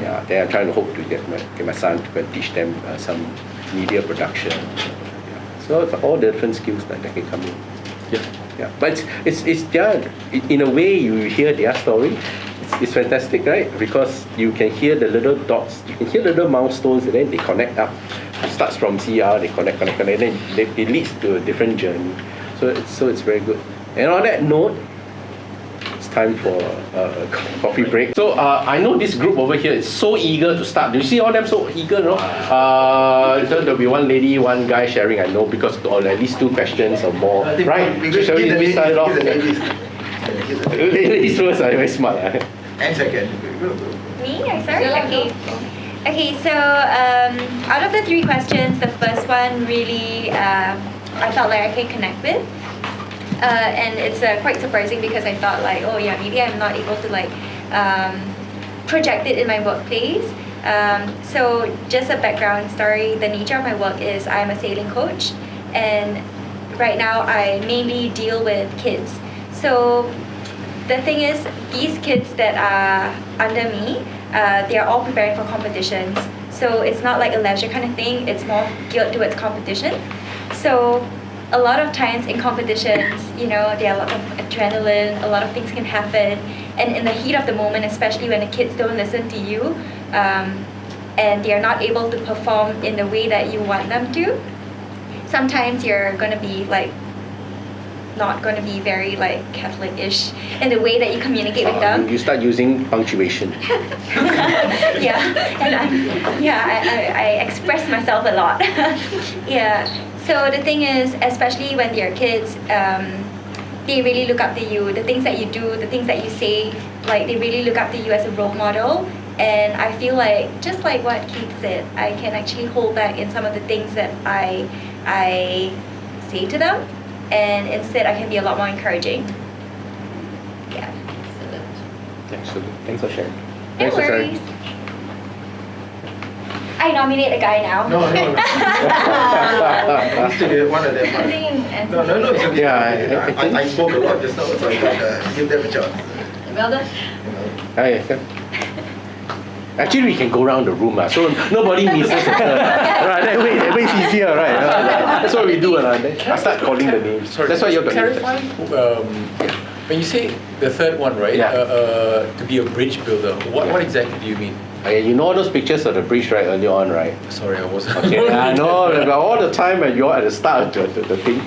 Yeah, then I'm trying to hope to get my son to go and teach them some media production. Yeah. So it's all the different skills that can come in. Yeah. But it's their, in a way you hear their story. It's fantastic, right? Because you can hear the little dots, you can hear the little milestones, and then they connect up. It starts from CR, they connect, and then it leads to a different journey. So it's very good. And on that note, it's time for a coffee break. So I know this group over here is so eager to start. Do you see all them so eager, no? So there'll be one lady, one guy sharing, I know, because of at least 2 questions or more. Right? Shall we start off? Ladies first, I'm very smart. And second. Me? I start? Okay. Okay, so out of the 3 questions, the first one really I felt like I can connect with. And it's quite surprising because I thought like, oh yeah, maybe I'm not able to like project it in my workplace. So just a background story, the nature of my work is I'm a sailing coach, and right now I mainly deal with kids. So the thing is, these kids that are under me, they are all preparing for competitions. So it's not like a leisure kind of thing, it's more geared towards competition. So a lot of times in competitions, you know, there are a lot of adrenaline, a lot of things can happen. And in the heat of the moment, especially when the kids don't listen to you, and they are not able to perform in the way that you want them to, sometimes you're going to be like, not going to be very like Catholic-ish in the way that you communicate with them. You start using punctuation. Yeah, and I express myself a lot. Yeah. So the thing is, especially when they're kids, they really look up to you. The things that you do, the things that you say, like they really look up to you as a role model. And I feel like, just like what Keith said, I can actually hold back in some of the things that I say to them. And instead, I can be a lot more encouraging. Yeah. Excellent. Thanks for sharing. No worries. I nominate a guy now. No. Needs to be one of them. I think No, it's okay. Yeah, I spoke a lot just now, so I thought give them a chance. well done. Actually, we can go around the room, so nobody misses a turn. Right, that way it's easier, right? That's what we do. I start calling the names. Sorry, That's why you're clarifying. When you say the third one, right? Yeah. To be a bridge builder, what exactly do you mean? Okay, you know all those pictures of the bridge right earlier on, right? Sorry, I wasn't. Okay, I know. But all the time when you're at the start of the thing,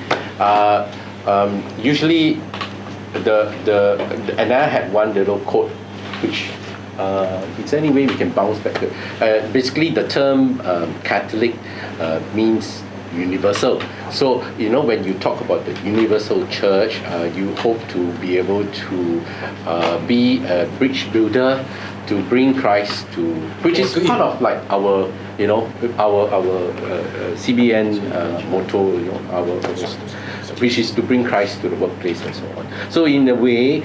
usually and I had one little quote, which is any way we can bounce back to. Basically, the term Catholic means universal. So, you know, when you talk about the universal church, you hope to be able to be a bridge builder to bring Christ to, which is part of like our, you know, our CBN motto, you know, which is to bring Christ to the workplace and so on. So in a way,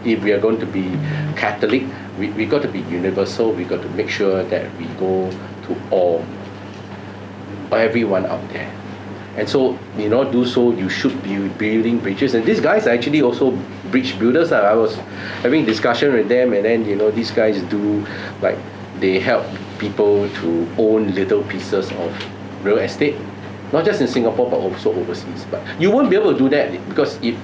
if we are going to be Catholic, we got to be universal. We got to make sure that we go to everyone out there. And so, you know, do so, you should be building bridges. And these guys are actually also bridge builders. I was having discussion with them, and then these guys do like they help people to own little pieces of real estate, not just in Singapore but also overseas. But you won't be able to do that because if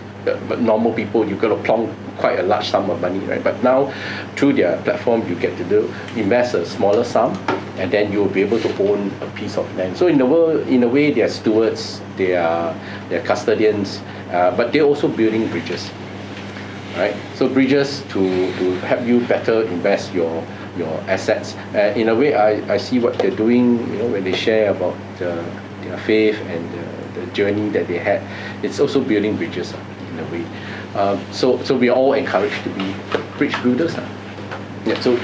normal people, you got to plonk quite a large sum of money, right? But now through their platform, you get to invest a smaller sum, and then you'll be able to own a piece of land. So in a way, they are stewards, they are custodians, but they're also building bridges, right? So bridges to help you better invest your assets. In a way, I see what they're doing, when they share about their faith and the journey that they had. It's also building bridges in a way. So we are all encouraged to be bridge builders. Yeah, so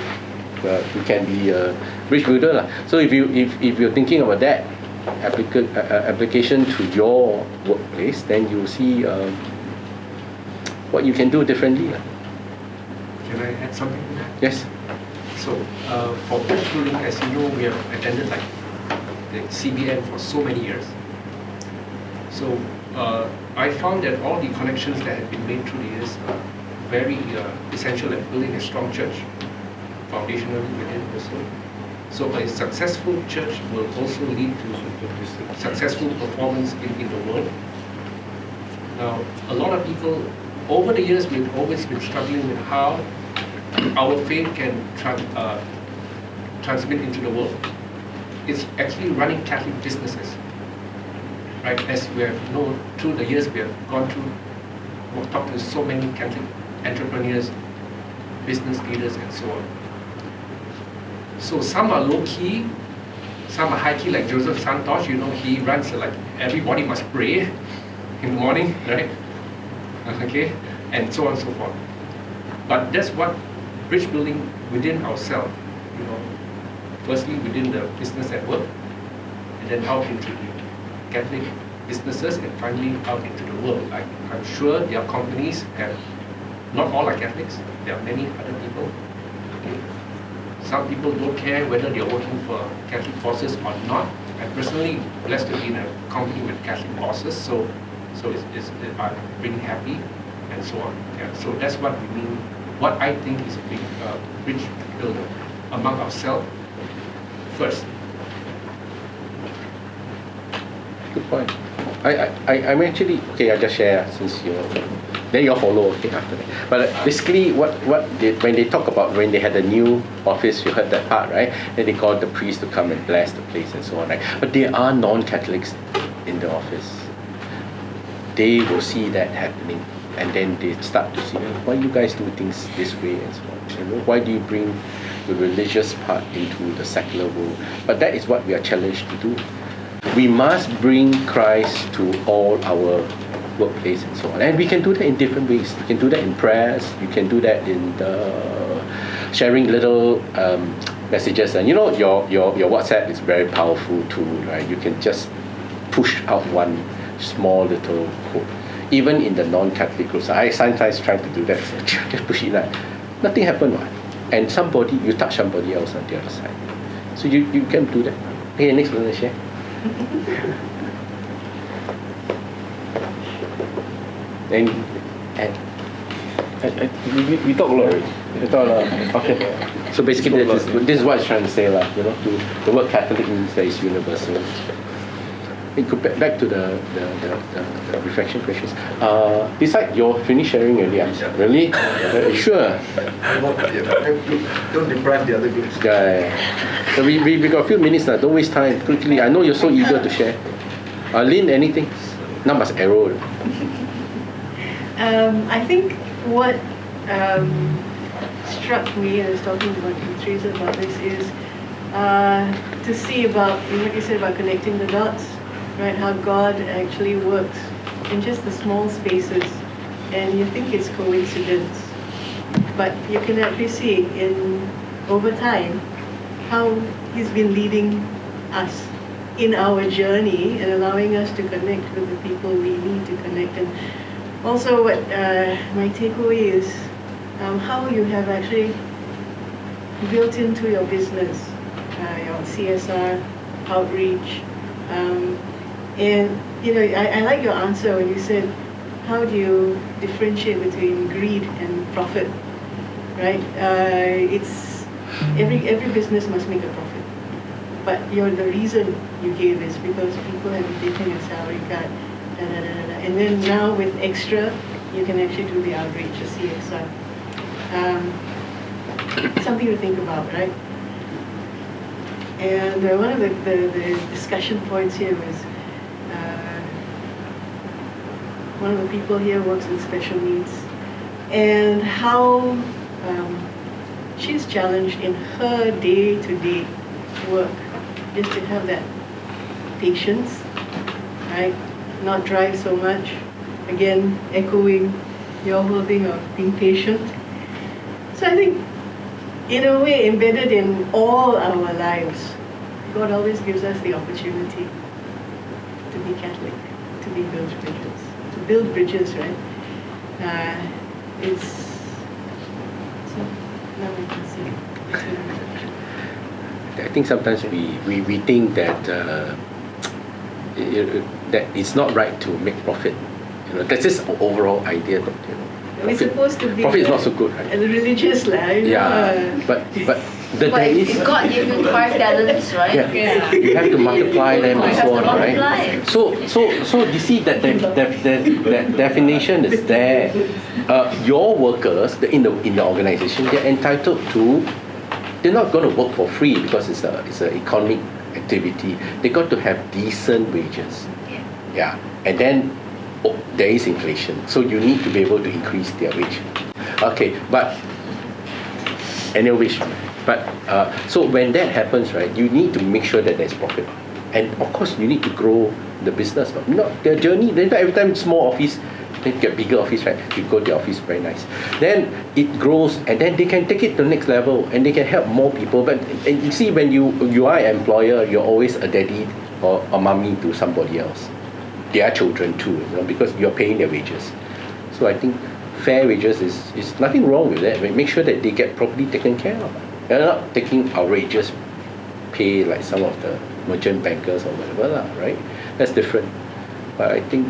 you can be a bridge builder. So if you're thinking about that application to your workplace, then you'll see what you can do differently. Can I add something to that? Yes. So for bridge building, as you know, we have attended like the CBN for so many years. So I found that all the connections that have been made through the years are very essential at building a strong church, foundationally within also. So a successful church will also lead to successful performance in the world. Now, a lot of people, over the years, we've always been struggling with how our faith can transmit into the world. It's actually running Catholic businesses. Right, as we have known through the years, we have gone through, we've talked to so many Catholic entrepreneurs, business leaders, and so on. So some are low key, some are high key, like Joseph Santosh. He runs like everybody must pray in the morning, right? Okay, and so on and so forth. But that's what bridge building within ourselves. Firstly within the business at work, and then out into the Catholic businesses, and finally out into the world. I'm sure there are companies have, not all are Catholics, there are many other people. Okay. Some people don't care whether they're working for Catholic bosses or not. I'm personally blessed to be in a company with Catholic bosses, so I'm really happy, and so on. Yeah. So that's what we mean, what I think is a big bridge builder among ourselves first. Good point. I'm actually okay. I just share since then you all follow after that. But basically, when they talk about when they had a new office, you heard that part, right? Then they called the priest to come and bless the place and so on, right? But there are non-Catholics in the office. They will see that happening, and then they start to see why you guys do things this way and so on. Why do you bring the religious part into the secular world? But that is what we are challenged to do. We must bring Christ to all our workplace and so on. And we can do that in different ways. You can do that in prayers. You can do that in sharing little messages. And your WhatsApp is very powerful tool, right? You can just push out one small little quote. Even in the non-Catholic groups, I sometimes try to do that. So just push it out. Nothing happened, right? And you touch somebody else on the other side. So you can do that. Okay, next one, share. And we talk a lot. We talk a lot. Okay. So basically, this is what I'm trying to say, the word Catholic means that it's universal. It go back to the reflection questions. Besides, you're finished sharing already. Yeah. Really? Sure. Don't deprive the other groups. Yeah. So we got a few minutes now. Don't waste time. Quickly. I know you're so eager to share. Lynn, anything? Now must arrow. I think what struck me, and I was talking to Teresa about this, is to see about what you said about connecting the dots, right? How God actually works in just the small spaces, and you think it's coincidence, but you can actually see over time how He's been leading us in our journey and allowing us to connect with the people we need to connect. And also, what my takeaway is how you have actually built into your business your CSR outreach. And I like your answer when you said how do you differentiate between greed and profit, right? It's every business must make a profit, but the reason you gave is because people have been taking a salary cut, and then now with extra, you can actually do the outreach, the CSR. Something to think about, right? And one of the discussion points here was one of the people here works with special needs, and how she's challenged in her day-to-day work just to have that patience, right? Not drive so much. Again, echoing your whole thing of being patient. So I think, in a way, embedded in all our lives, God always gives us the opportunity to be Catholic, to be build bridges. To build bridges, right? It's so now we can see. I think sometimes we think that that it's not right to make profit. That's just an overall idea that We're supposed to be profit is not so good, right? And the religious life. Yeah, but But if God gave you 5 talents, right? Yeah. You have to multiply them and so on, right? So you see that definition is there. Your workers in the organization, they're entitled to. They're not going to work for free because it's an economic activity. They got to have decent wages. Yeah, and then there is inflation, so you need to be able to increase their wage. Okay, but annual wage. But so when that happens, right, you need to make sure that there's profit, and of course you need to grow the business. But not their journey. Then every time small office, they get bigger office, right? You go to the office, very nice. Then it grows, and then they can take it to the next level, and they can help more people. But and you see, when you are an employer, you're always a daddy or a mommy to somebody else, their children too, because you're paying their wages. So I think fair wages is nothing wrong with that. Make sure that they get properly taken care of. They're not taking outrageous pay like some of the merchant bankers or whatever, right? That's different. But I think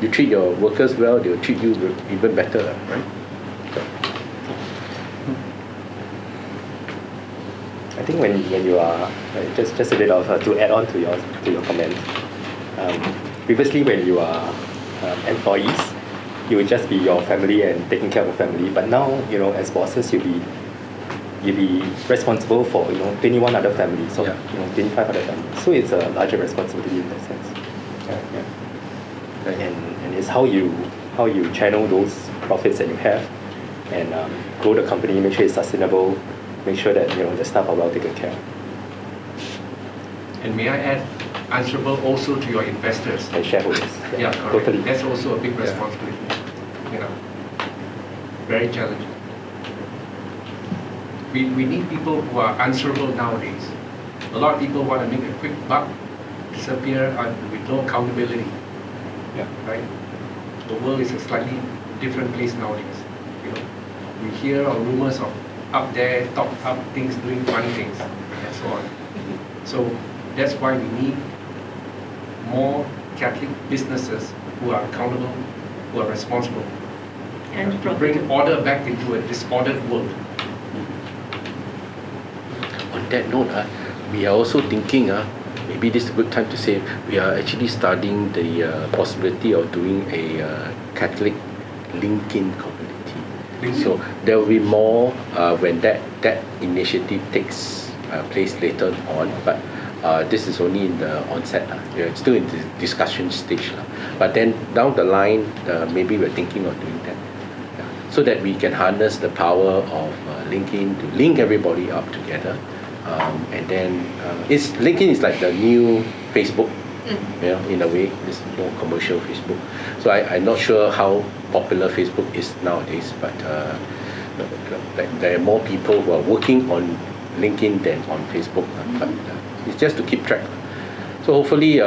you treat your workers well, they'll treat you even better, right? I think when you are just a bit of to add on to your comment. Previously, when you are employees, you would just be your family and taking care of the family. But now, as bosses, you'll be responsible for 21 other families, so 25 other families. So it's a larger responsibility in that sense. And it's how you channel those profits that you have, and grow the company, make sure it's sustainable, make sure that the staff are well taken care of. And may I add, answerable also to your investors and shareholders. Yeah, correct. Totally. That's also a big responsibility. Very challenging. We need people who are answerable nowadays. A lot of people want to make a quick buck, disappear with no accountability. Yeah. Right. The world is a slightly different place nowadays. We hear rumors of up there, top up things, doing funny things, and so on. So that's why we need more Catholic businesses who are accountable, who are responsible, and to bring order back into a disordered world. On that note, we are also thinking, maybe this is a good time to say, we are actually studying the possibility of doing a Catholic LinkedIn community. So there will be more when that initiative takes place later on, but this is only in the onset. We are still in the discussion stage. But then down the line, maybe we're thinking of doing that. So that we can harness the power of LinkedIn to link everybody up together. And then LinkedIn is like the new Facebook, in a way. It's more commercial Facebook. So I'm not sure how popular Facebook is nowadays, but there are more people who are working on LinkedIn than on Facebook. But it's just to keep track. So hopefully,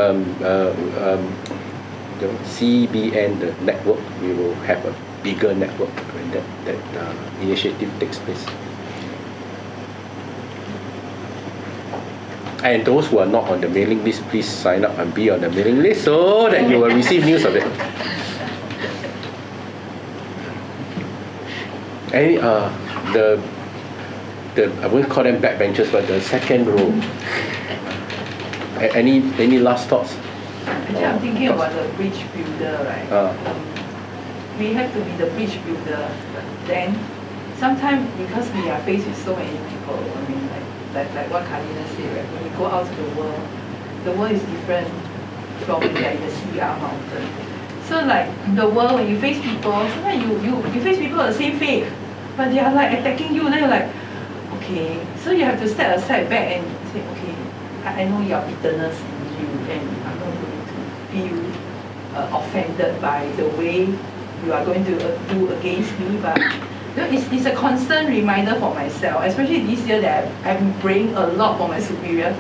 CBN, the network, we will have a bigger network when that initiative takes place. And those who are not on the mailing list, please sign up and be on the mailing list so that you will receive news of it. Any the I won't call them backbenchers, but the second row. Any last thoughts? Actually, I'm thinking about the bridge builder, right? We have to be the bridge builder, but then sometimes because we are faced with so many people, I mean, like what Cana said, right? When we go out to the world is different from like the CR mountain. So like the world, when you face people, sometimes you face people of the same faith, but they are like attacking you, then you're like, okay. So you have to step aside back and say, okay, I know your bitterness in you, and I'm not going to feel offended by the way you are going to do against me, but you know, it's a constant reminder for myself, especially this year that I'm praying a lot for my superior.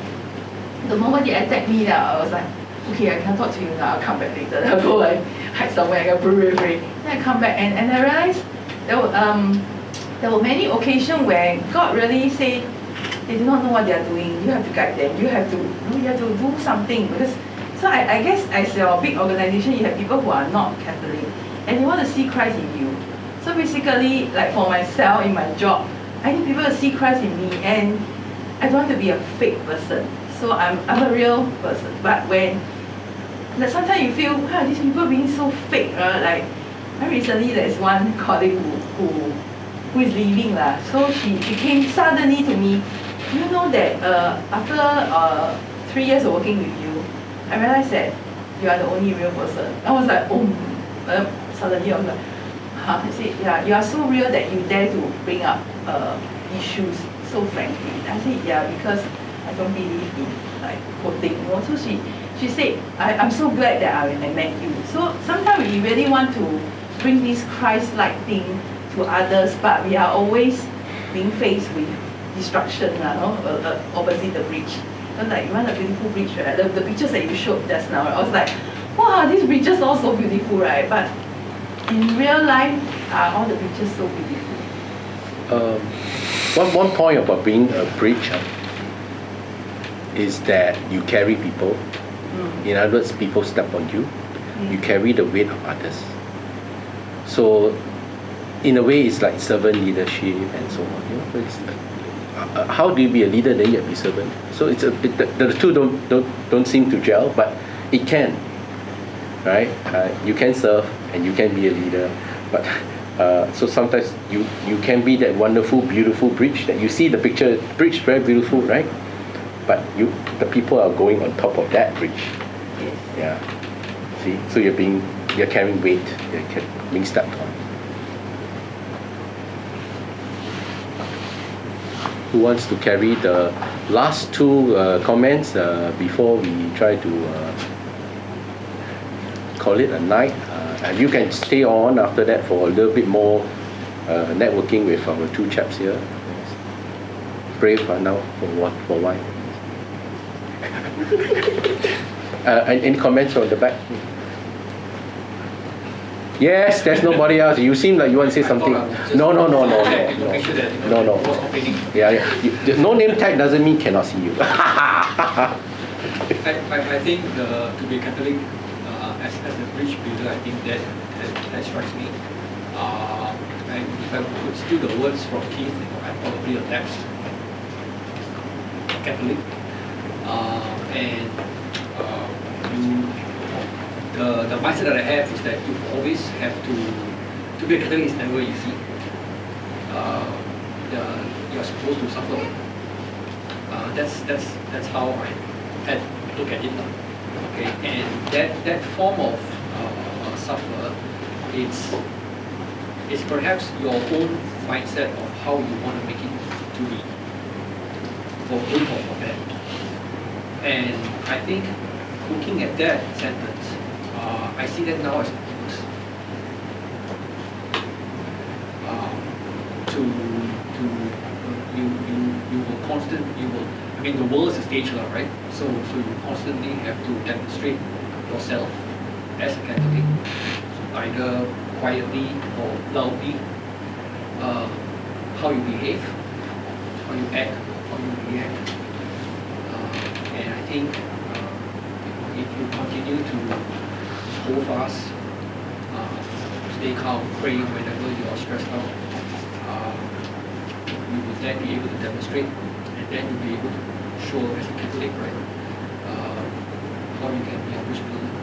The moment they attack me, I was like, okay, I can't talk to you now, I'll come back later. I'll go like hide somewhere, I go pray. Then I come back and I realized there were many occasions where God really said, they do not know what they are doing. You have to guide them. You have to do something, because so I guess as your big organization, you have people who are not Catholic and they want to see Christ in you. So basically, like for myself in my job, I need people to see Christ in me, and I don't want to be a fake person. So I'm a real person. But when sometimes you feel, these people being so fake, like recently there's one colleague who is leaving lah. So she came suddenly to me. You know that after 3 years of working with you, I realized that you are the only real person. I was like, suddenly I was like, I said, yeah, you are so real that you dare to bring up issues so frankly. I said, yeah, because I don't believe in like quoting. So she said, I'm so glad that I met you. So sometimes we really want to bring this Christ-like thing to others, but we are always being faced with destruction, opposite the bridge. And like, you want a beautiful bridge, right? The pictures that you showed just now, I was like, wow, these bridges are so beautiful, right? But in real life, are all the pictures so beautiful? One point about being a bridge is that you carry people. In other words, people step on you. You carry the weight of others. So, in a way, it's like servant leadership and so on. You know, it's how do you be a leader then you be servant? So the two don't seem to gel, but it can, right? You can serve and you can be a leader, but so sometimes you can be that wonderful, beautiful bridge that you see the picture. Bridge very beautiful, right? But the people are going on top of that bridge. Yeah. See, so you're carrying weight. You're being stepped on. Who wants to carry the last two comments before we try to call it a night? And you can stay on after that for a little bit more networking with our two chaps here. Brave now for wine. Any comments from the back? Yes, there's nobody else. You seem like you want to say something. No. Yeah. No name tag doesn't mean cannot see you. I think to be Catholic as a bridge builder, I think that strikes me. And if I could steal the words from Keith, I'm probably a lapsed Catholic. The mindset that I have is that you always have to be a Catholic is never easy. You're supposed to suffer. That's how I look at it. Okay, and that form of suffer, it's perhaps your own mindset of how you want to make it to be, for good or for bad. And I think looking at that sentence, I see that now as books. The world is a stage, right? So you constantly have to demonstrate yourself as a Catholic, either quietly or loudly, how you behave, how you act, how you react. think if you continue to hold fast, stay calm, pray whenever you are stressed out, you will then be able to demonstrate, and then you'll be able to show as a Catholic, right, how you can be a rich builder.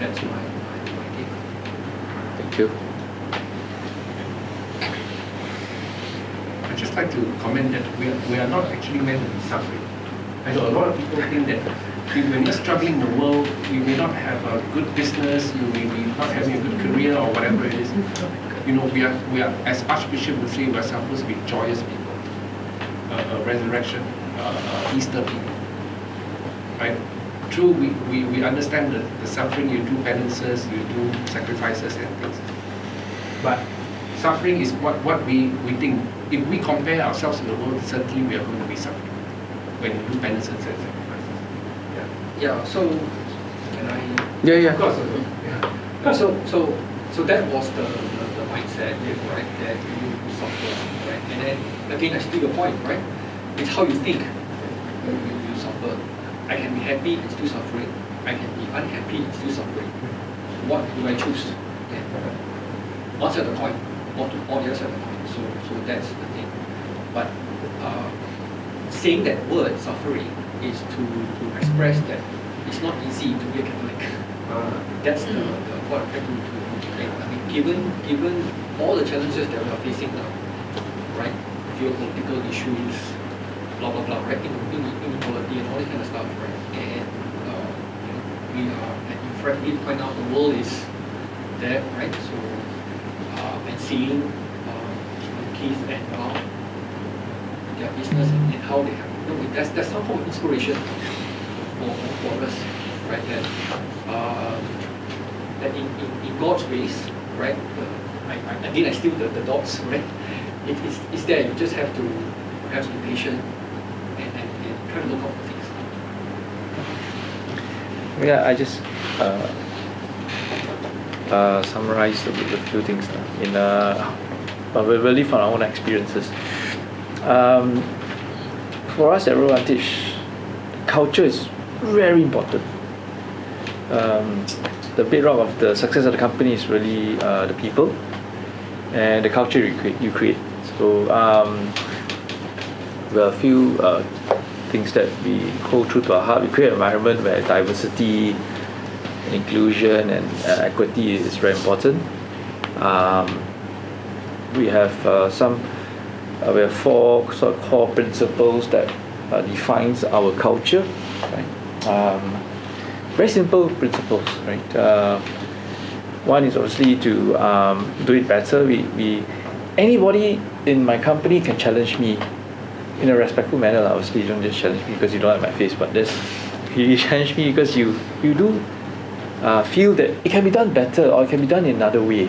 That's my take. Thank you. I'd just like to comment that we are not actually meant to be suffering. I know a lot of people think that when you're struggling in the world, you may not have a good business, you may be not having a good career or whatever it is. You know, we are as Archbishop would say, we are supposed to be joyous people, resurrection, Easter people, right? True, we understand the suffering. You do penances, you do sacrifices and things, but suffering is what we think. If we compare ourselves to the world, certainly we are going to be suffering when you do penances and sacrifices. Yeah. So can I? Yeah. Of course. Yeah. So that was the mindset, right? That you suffer, right? And then again, I still the point, right? It's how you think. You suffer. I can be happy and still suffering. I can be unhappy and still suffering. What do I choose? Yeah. One side of the coin, or the other side of the coin. So that's the thing. But saying that word suffering is to express that it's not easy to be a Catholic. That's the what I try to explain. I mean, given all the challenges that we are facing now, right? Geopolitical issues, blah blah blah, right? Inequality and all this kind of stuff, right? And we are, and frankly, point out the world is there, right? So and seeing Keith and now their business and how they have, that's some form of inspiration for us, right? That in God's ways, right? I steal the dots, right? It's there. You just have to perhaps be patient and try to look out for things. Yeah, I just summarized a few things but really from our own experiences. For us at RealVantage, culture is very important. The bedrock of the success of the company is really the people and the culture you create. So there are a few things that we hold true to our heart. We create an environment where diversity, inclusion, and equity is very important. We have we have 4 sort of core principles that defines our culture. Right? Very simple principles, right? One is obviously to do it better. Anybody in my company can challenge me in a respectful manner. Obviously, you don't just challenge me because you don't like my face, but you challenge me because you do feel that it can be done better or it can be done in another way.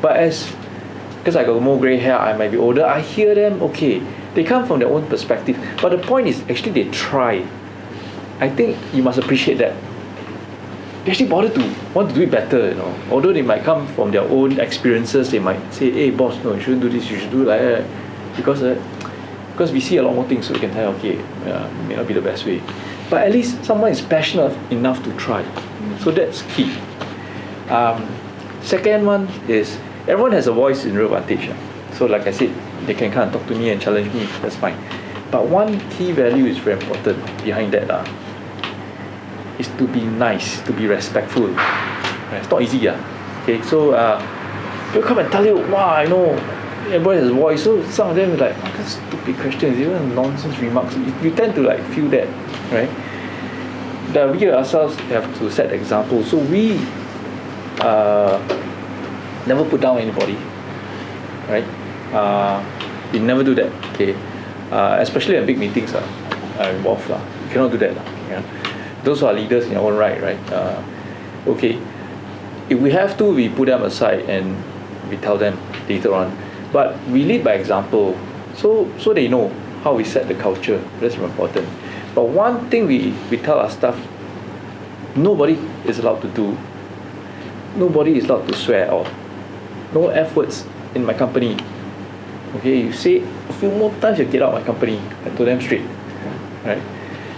But because I got more grey hair, I might be older, I hear them, okay, they come from their own perspective. But the point is, actually they try. I think you must appreciate that. They actually bother to want to do it better, you know. Although they might come from their own experiences, they might say, hey boss, no, you shouldn't do this, you should do like that. Because we see a lot more things, so we can tell, okay, it may not be the best way. But at least someone is passionate enough to try. So that's key. Second one is, everyone has a voice in RealVantage. So like I said, they can kind of talk to me and challenge me, that's fine. But one key value is very important behind that. Is to be nice, to be respectful. It's not easy. Okay, so they'll come and tell you, wow, I know, everybody has a voice. So some of them are like, oh, stupid questions, even nonsense remarks. You tend to like feel that, right? That we ourselves have to set examples. So we never put down anybody, right? We never do that. Okay, especially at big meetings are involved. You cannot do that. Yeah? Those are leaders in their own right? Okay, if we have to, we put them aside and we tell them later on. But we lead by example, so they know how we set the culture. That's important. But one thing we tell our staff, nobody is allowed to do. Nobody is allowed to swear or no F words in my company. Okay, you say a few more times, you get out of my company. I told them straight, right?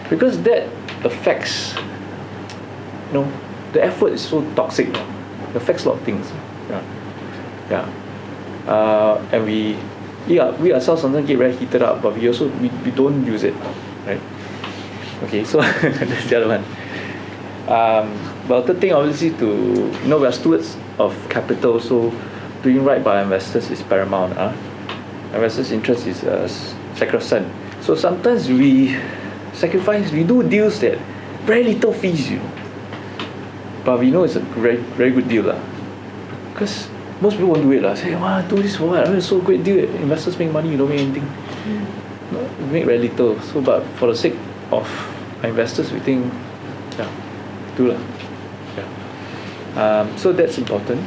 because that affects, the effort is so toxic. It affects a lot of things. And we ourselves sometimes get very heated up, but we don't use it, right? Okay, so that's the other one. But the thing, obviously, we are stewards of capital, so doing right by investors is paramount. Investors' interest is sacrosanct. So sometimes we do deals that very little fees, but we know it's a very, very good deal, because most people won't do it. Say, do this for what? It's so great deal. Investors make money, you don't make anything. We make very little. So, but for the sake of investors, we think, do . So that's important.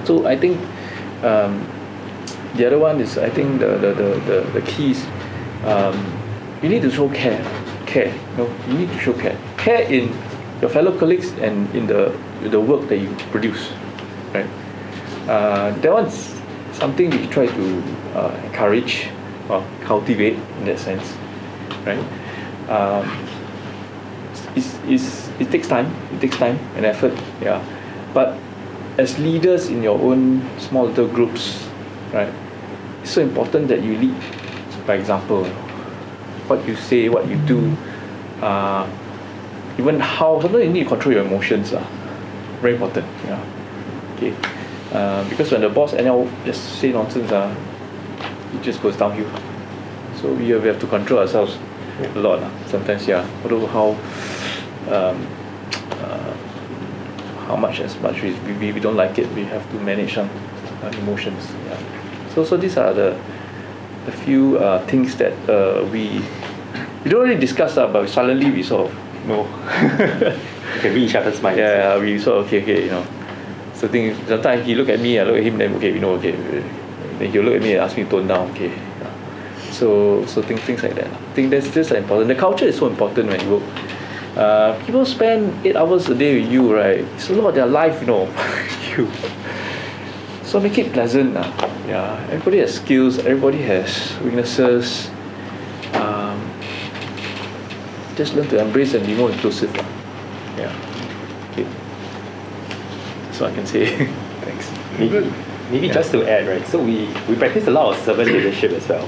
So I think the other one is, I think the keys. You need to show care. You need to show care. Care in your fellow colleagues and in the work that you produce, right? That one's something we try to encourage or cultivate in that sense, right? It takes time. It takes time and effort. But as leaders in your own small little groups, right? It's so important that you lead by example. What you say, what you do, even how. Sometimes you need to control your emotions. Very important. Okay. Because when the boss anyhow just say nonsense, it just goes downhill. So we have to control ourselves a lot. Sometimes, although how much we don't like it, we have to manage some emotions. So these are the few things that we don't really discuss, but suddenly we sort of know. We can read each other's minds. We sort of okay. So sometimes he look at me, I look at him, then okay, we know, okay. Then he'll look at me and ask me to tone down, okay. So things like that. I think that's important. The culture is so important when you work. People spend 8 hours a day with you, right? It's a lot of their life, you. So make it pleasant. Everybody has skills, everybody has weaknesses. Just learn to embrace and be more inclusive. Okay. So I can say thanks. Maybe just to add, right? So we practice a lot of servant leadership as well.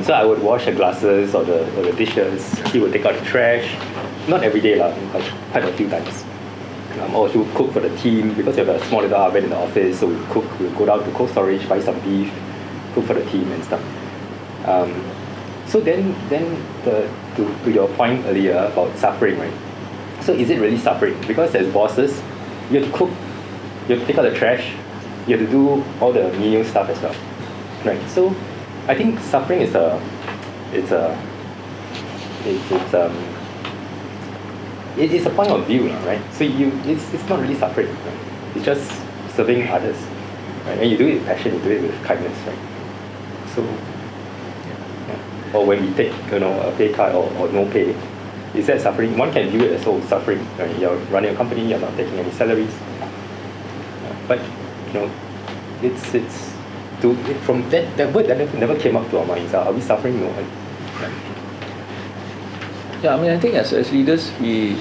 So I would wash the glasses or the dishes. He would take out the trash. Not every day, quite a few times. Or he would cook for the team, because we have a small little oven in the office. So we cook. We go down to cold storage, buy some beef, cook for the team and stuff. So then to your point earlier about suffering, right? So is it really suffering? Because as bosses, you have to cook, you have to take out the trash, you have to do all the menial stuff as well, right? So I think suffering is it's a point of view, right? So it's not really suffering, right? It's just serving others, right? And you do it with passion, you do it with kindness, right? So, or when we take a pay cut or no pay, is that suffering? One can view it as suffering, right? You're running a company, you're not taking any salaries, but it's from that word that never came up to our minds. Are we suffering? No. I think as leaders, we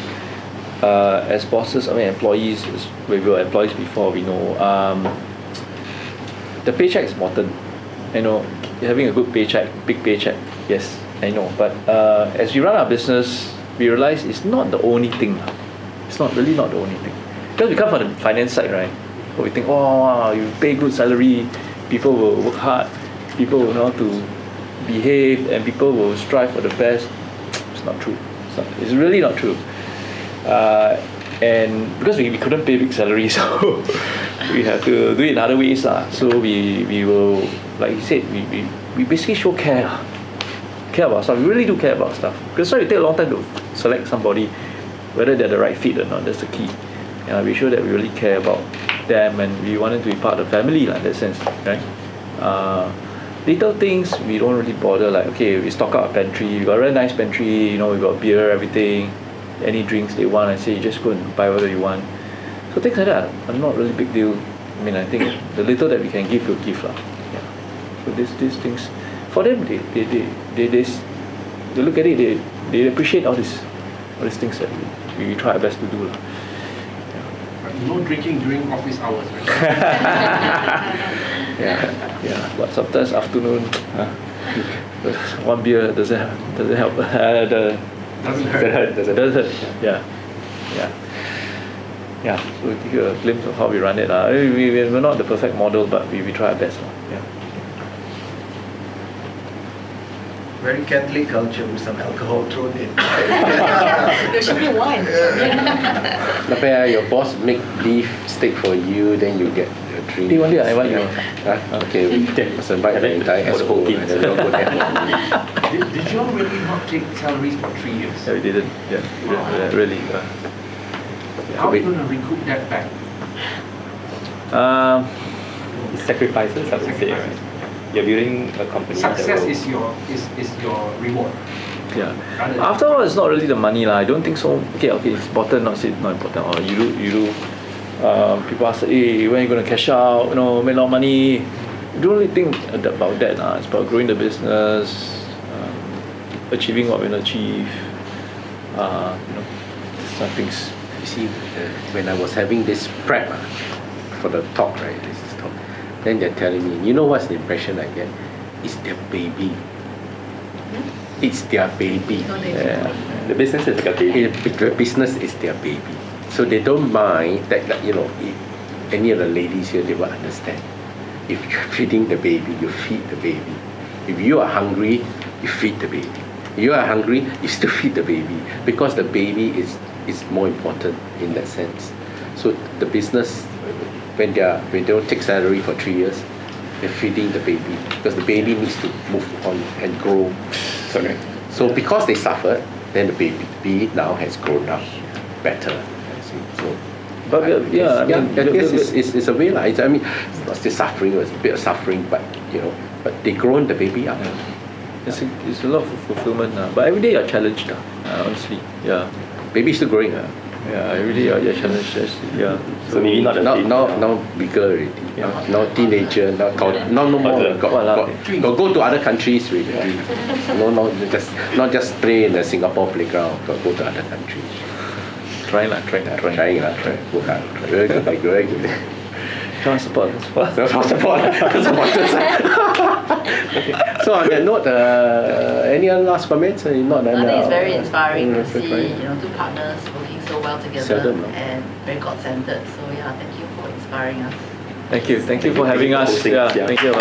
as bosses, employees, we were employees before, we know the paycheck is important. Having a good paycheck, big paycheck, yes, I know. But as we run our business, we realize it's not the only thing. It's really not the only thing. Because we come from the finance side, right? So we think, you pay good salary, people will work hard, people will know how to behave, and people will strive for the best. It's not true. It's really not true. And because we couldn't pay big salaries, so we have to do it in other ways. So we will, like you said, we basically show care about stuff. We really do care about stuff. Because it takes a long time to select somebody, whether they're the right fit or not. That's the key. And we show that we really care about them, and we want them to be part of the family, in that sense, right? Little things we don't really bother, like okay, we stock out a pantry, we got a very nice pantry, we got beer, everything, any drinks they want, I say just go and buy whatever you want. So things like that are not really big deal. I think the little that we can give, we'll give. So these things, for them, they look at it, they appreciate all these things that we try our best to do. But no drinking during office hours, right? Yeah. But sometimes afternoon, one beer doesn't help. Doesn't hurt. Doesn't hurt. Yeah. So we give you a glimpse of how we run it. We're not the perfect model, but we try our best. Yeah. Very Catholic culture with some alcohol thrown in. There should be wine. Your boss make beef steak for you, then you get a drink. One day I invite you. Okay, we must invite the entire expo and then we'll go there. Did you all really not take salaries for 3 years? Yeah, we didn't. Yeah, really. How are you going to recoup that back? Sacrifices, I would say, right? You're building a company. Success is your reward. Yeah. After all, it's not really the money lah. I don't think so. Okay, it's important, not important. Or you do. People ask, hey, when are you going to cash out? Make a lot of money. You don't really think about that. It's about growing the business, achieving what we want to achieve. Some things. You see, when I was having this prep for the talk, right? This is talk. Then they're telling me, you know what's the impression I get? It's their baby. It's their baby. Yeah. The business is like a baby. The business is their baby. So they don't mind that, if any of the ladies here, they will understand. If you're feeding the baby, you feed the baby. If you are hungry, you feed the baby. If you are hungry, you still feed the baby. Because the baby is more important in that sense. So the business, when they don't take salary for 3 years, they're feeding the baby because the baby needs to move on and grow. Correct. So because they suffered, then the baby now has grown up better. So, But I guess it's a way lah. I mean, it's not still suffering. It's a bit of suffering, but they grown the baby up. It's a lot of fulfillment. But every day you're challenged. Honestly, yeah. Baby still growing. Yeah, every day you're challenged. Yeah. So maybe not a now bigger already. Now teenager. Now no more. Got go to other countries already. No, not just play in the Singapore playground. Got go to other countries. Trying. Work hard. Very good. Come on, support. So on that note, any other last comments? I think it's very inspiring to see two partners working so well together and very God-centered. So thank you for inspiring us. Thank you for having us. Yeah, thank you.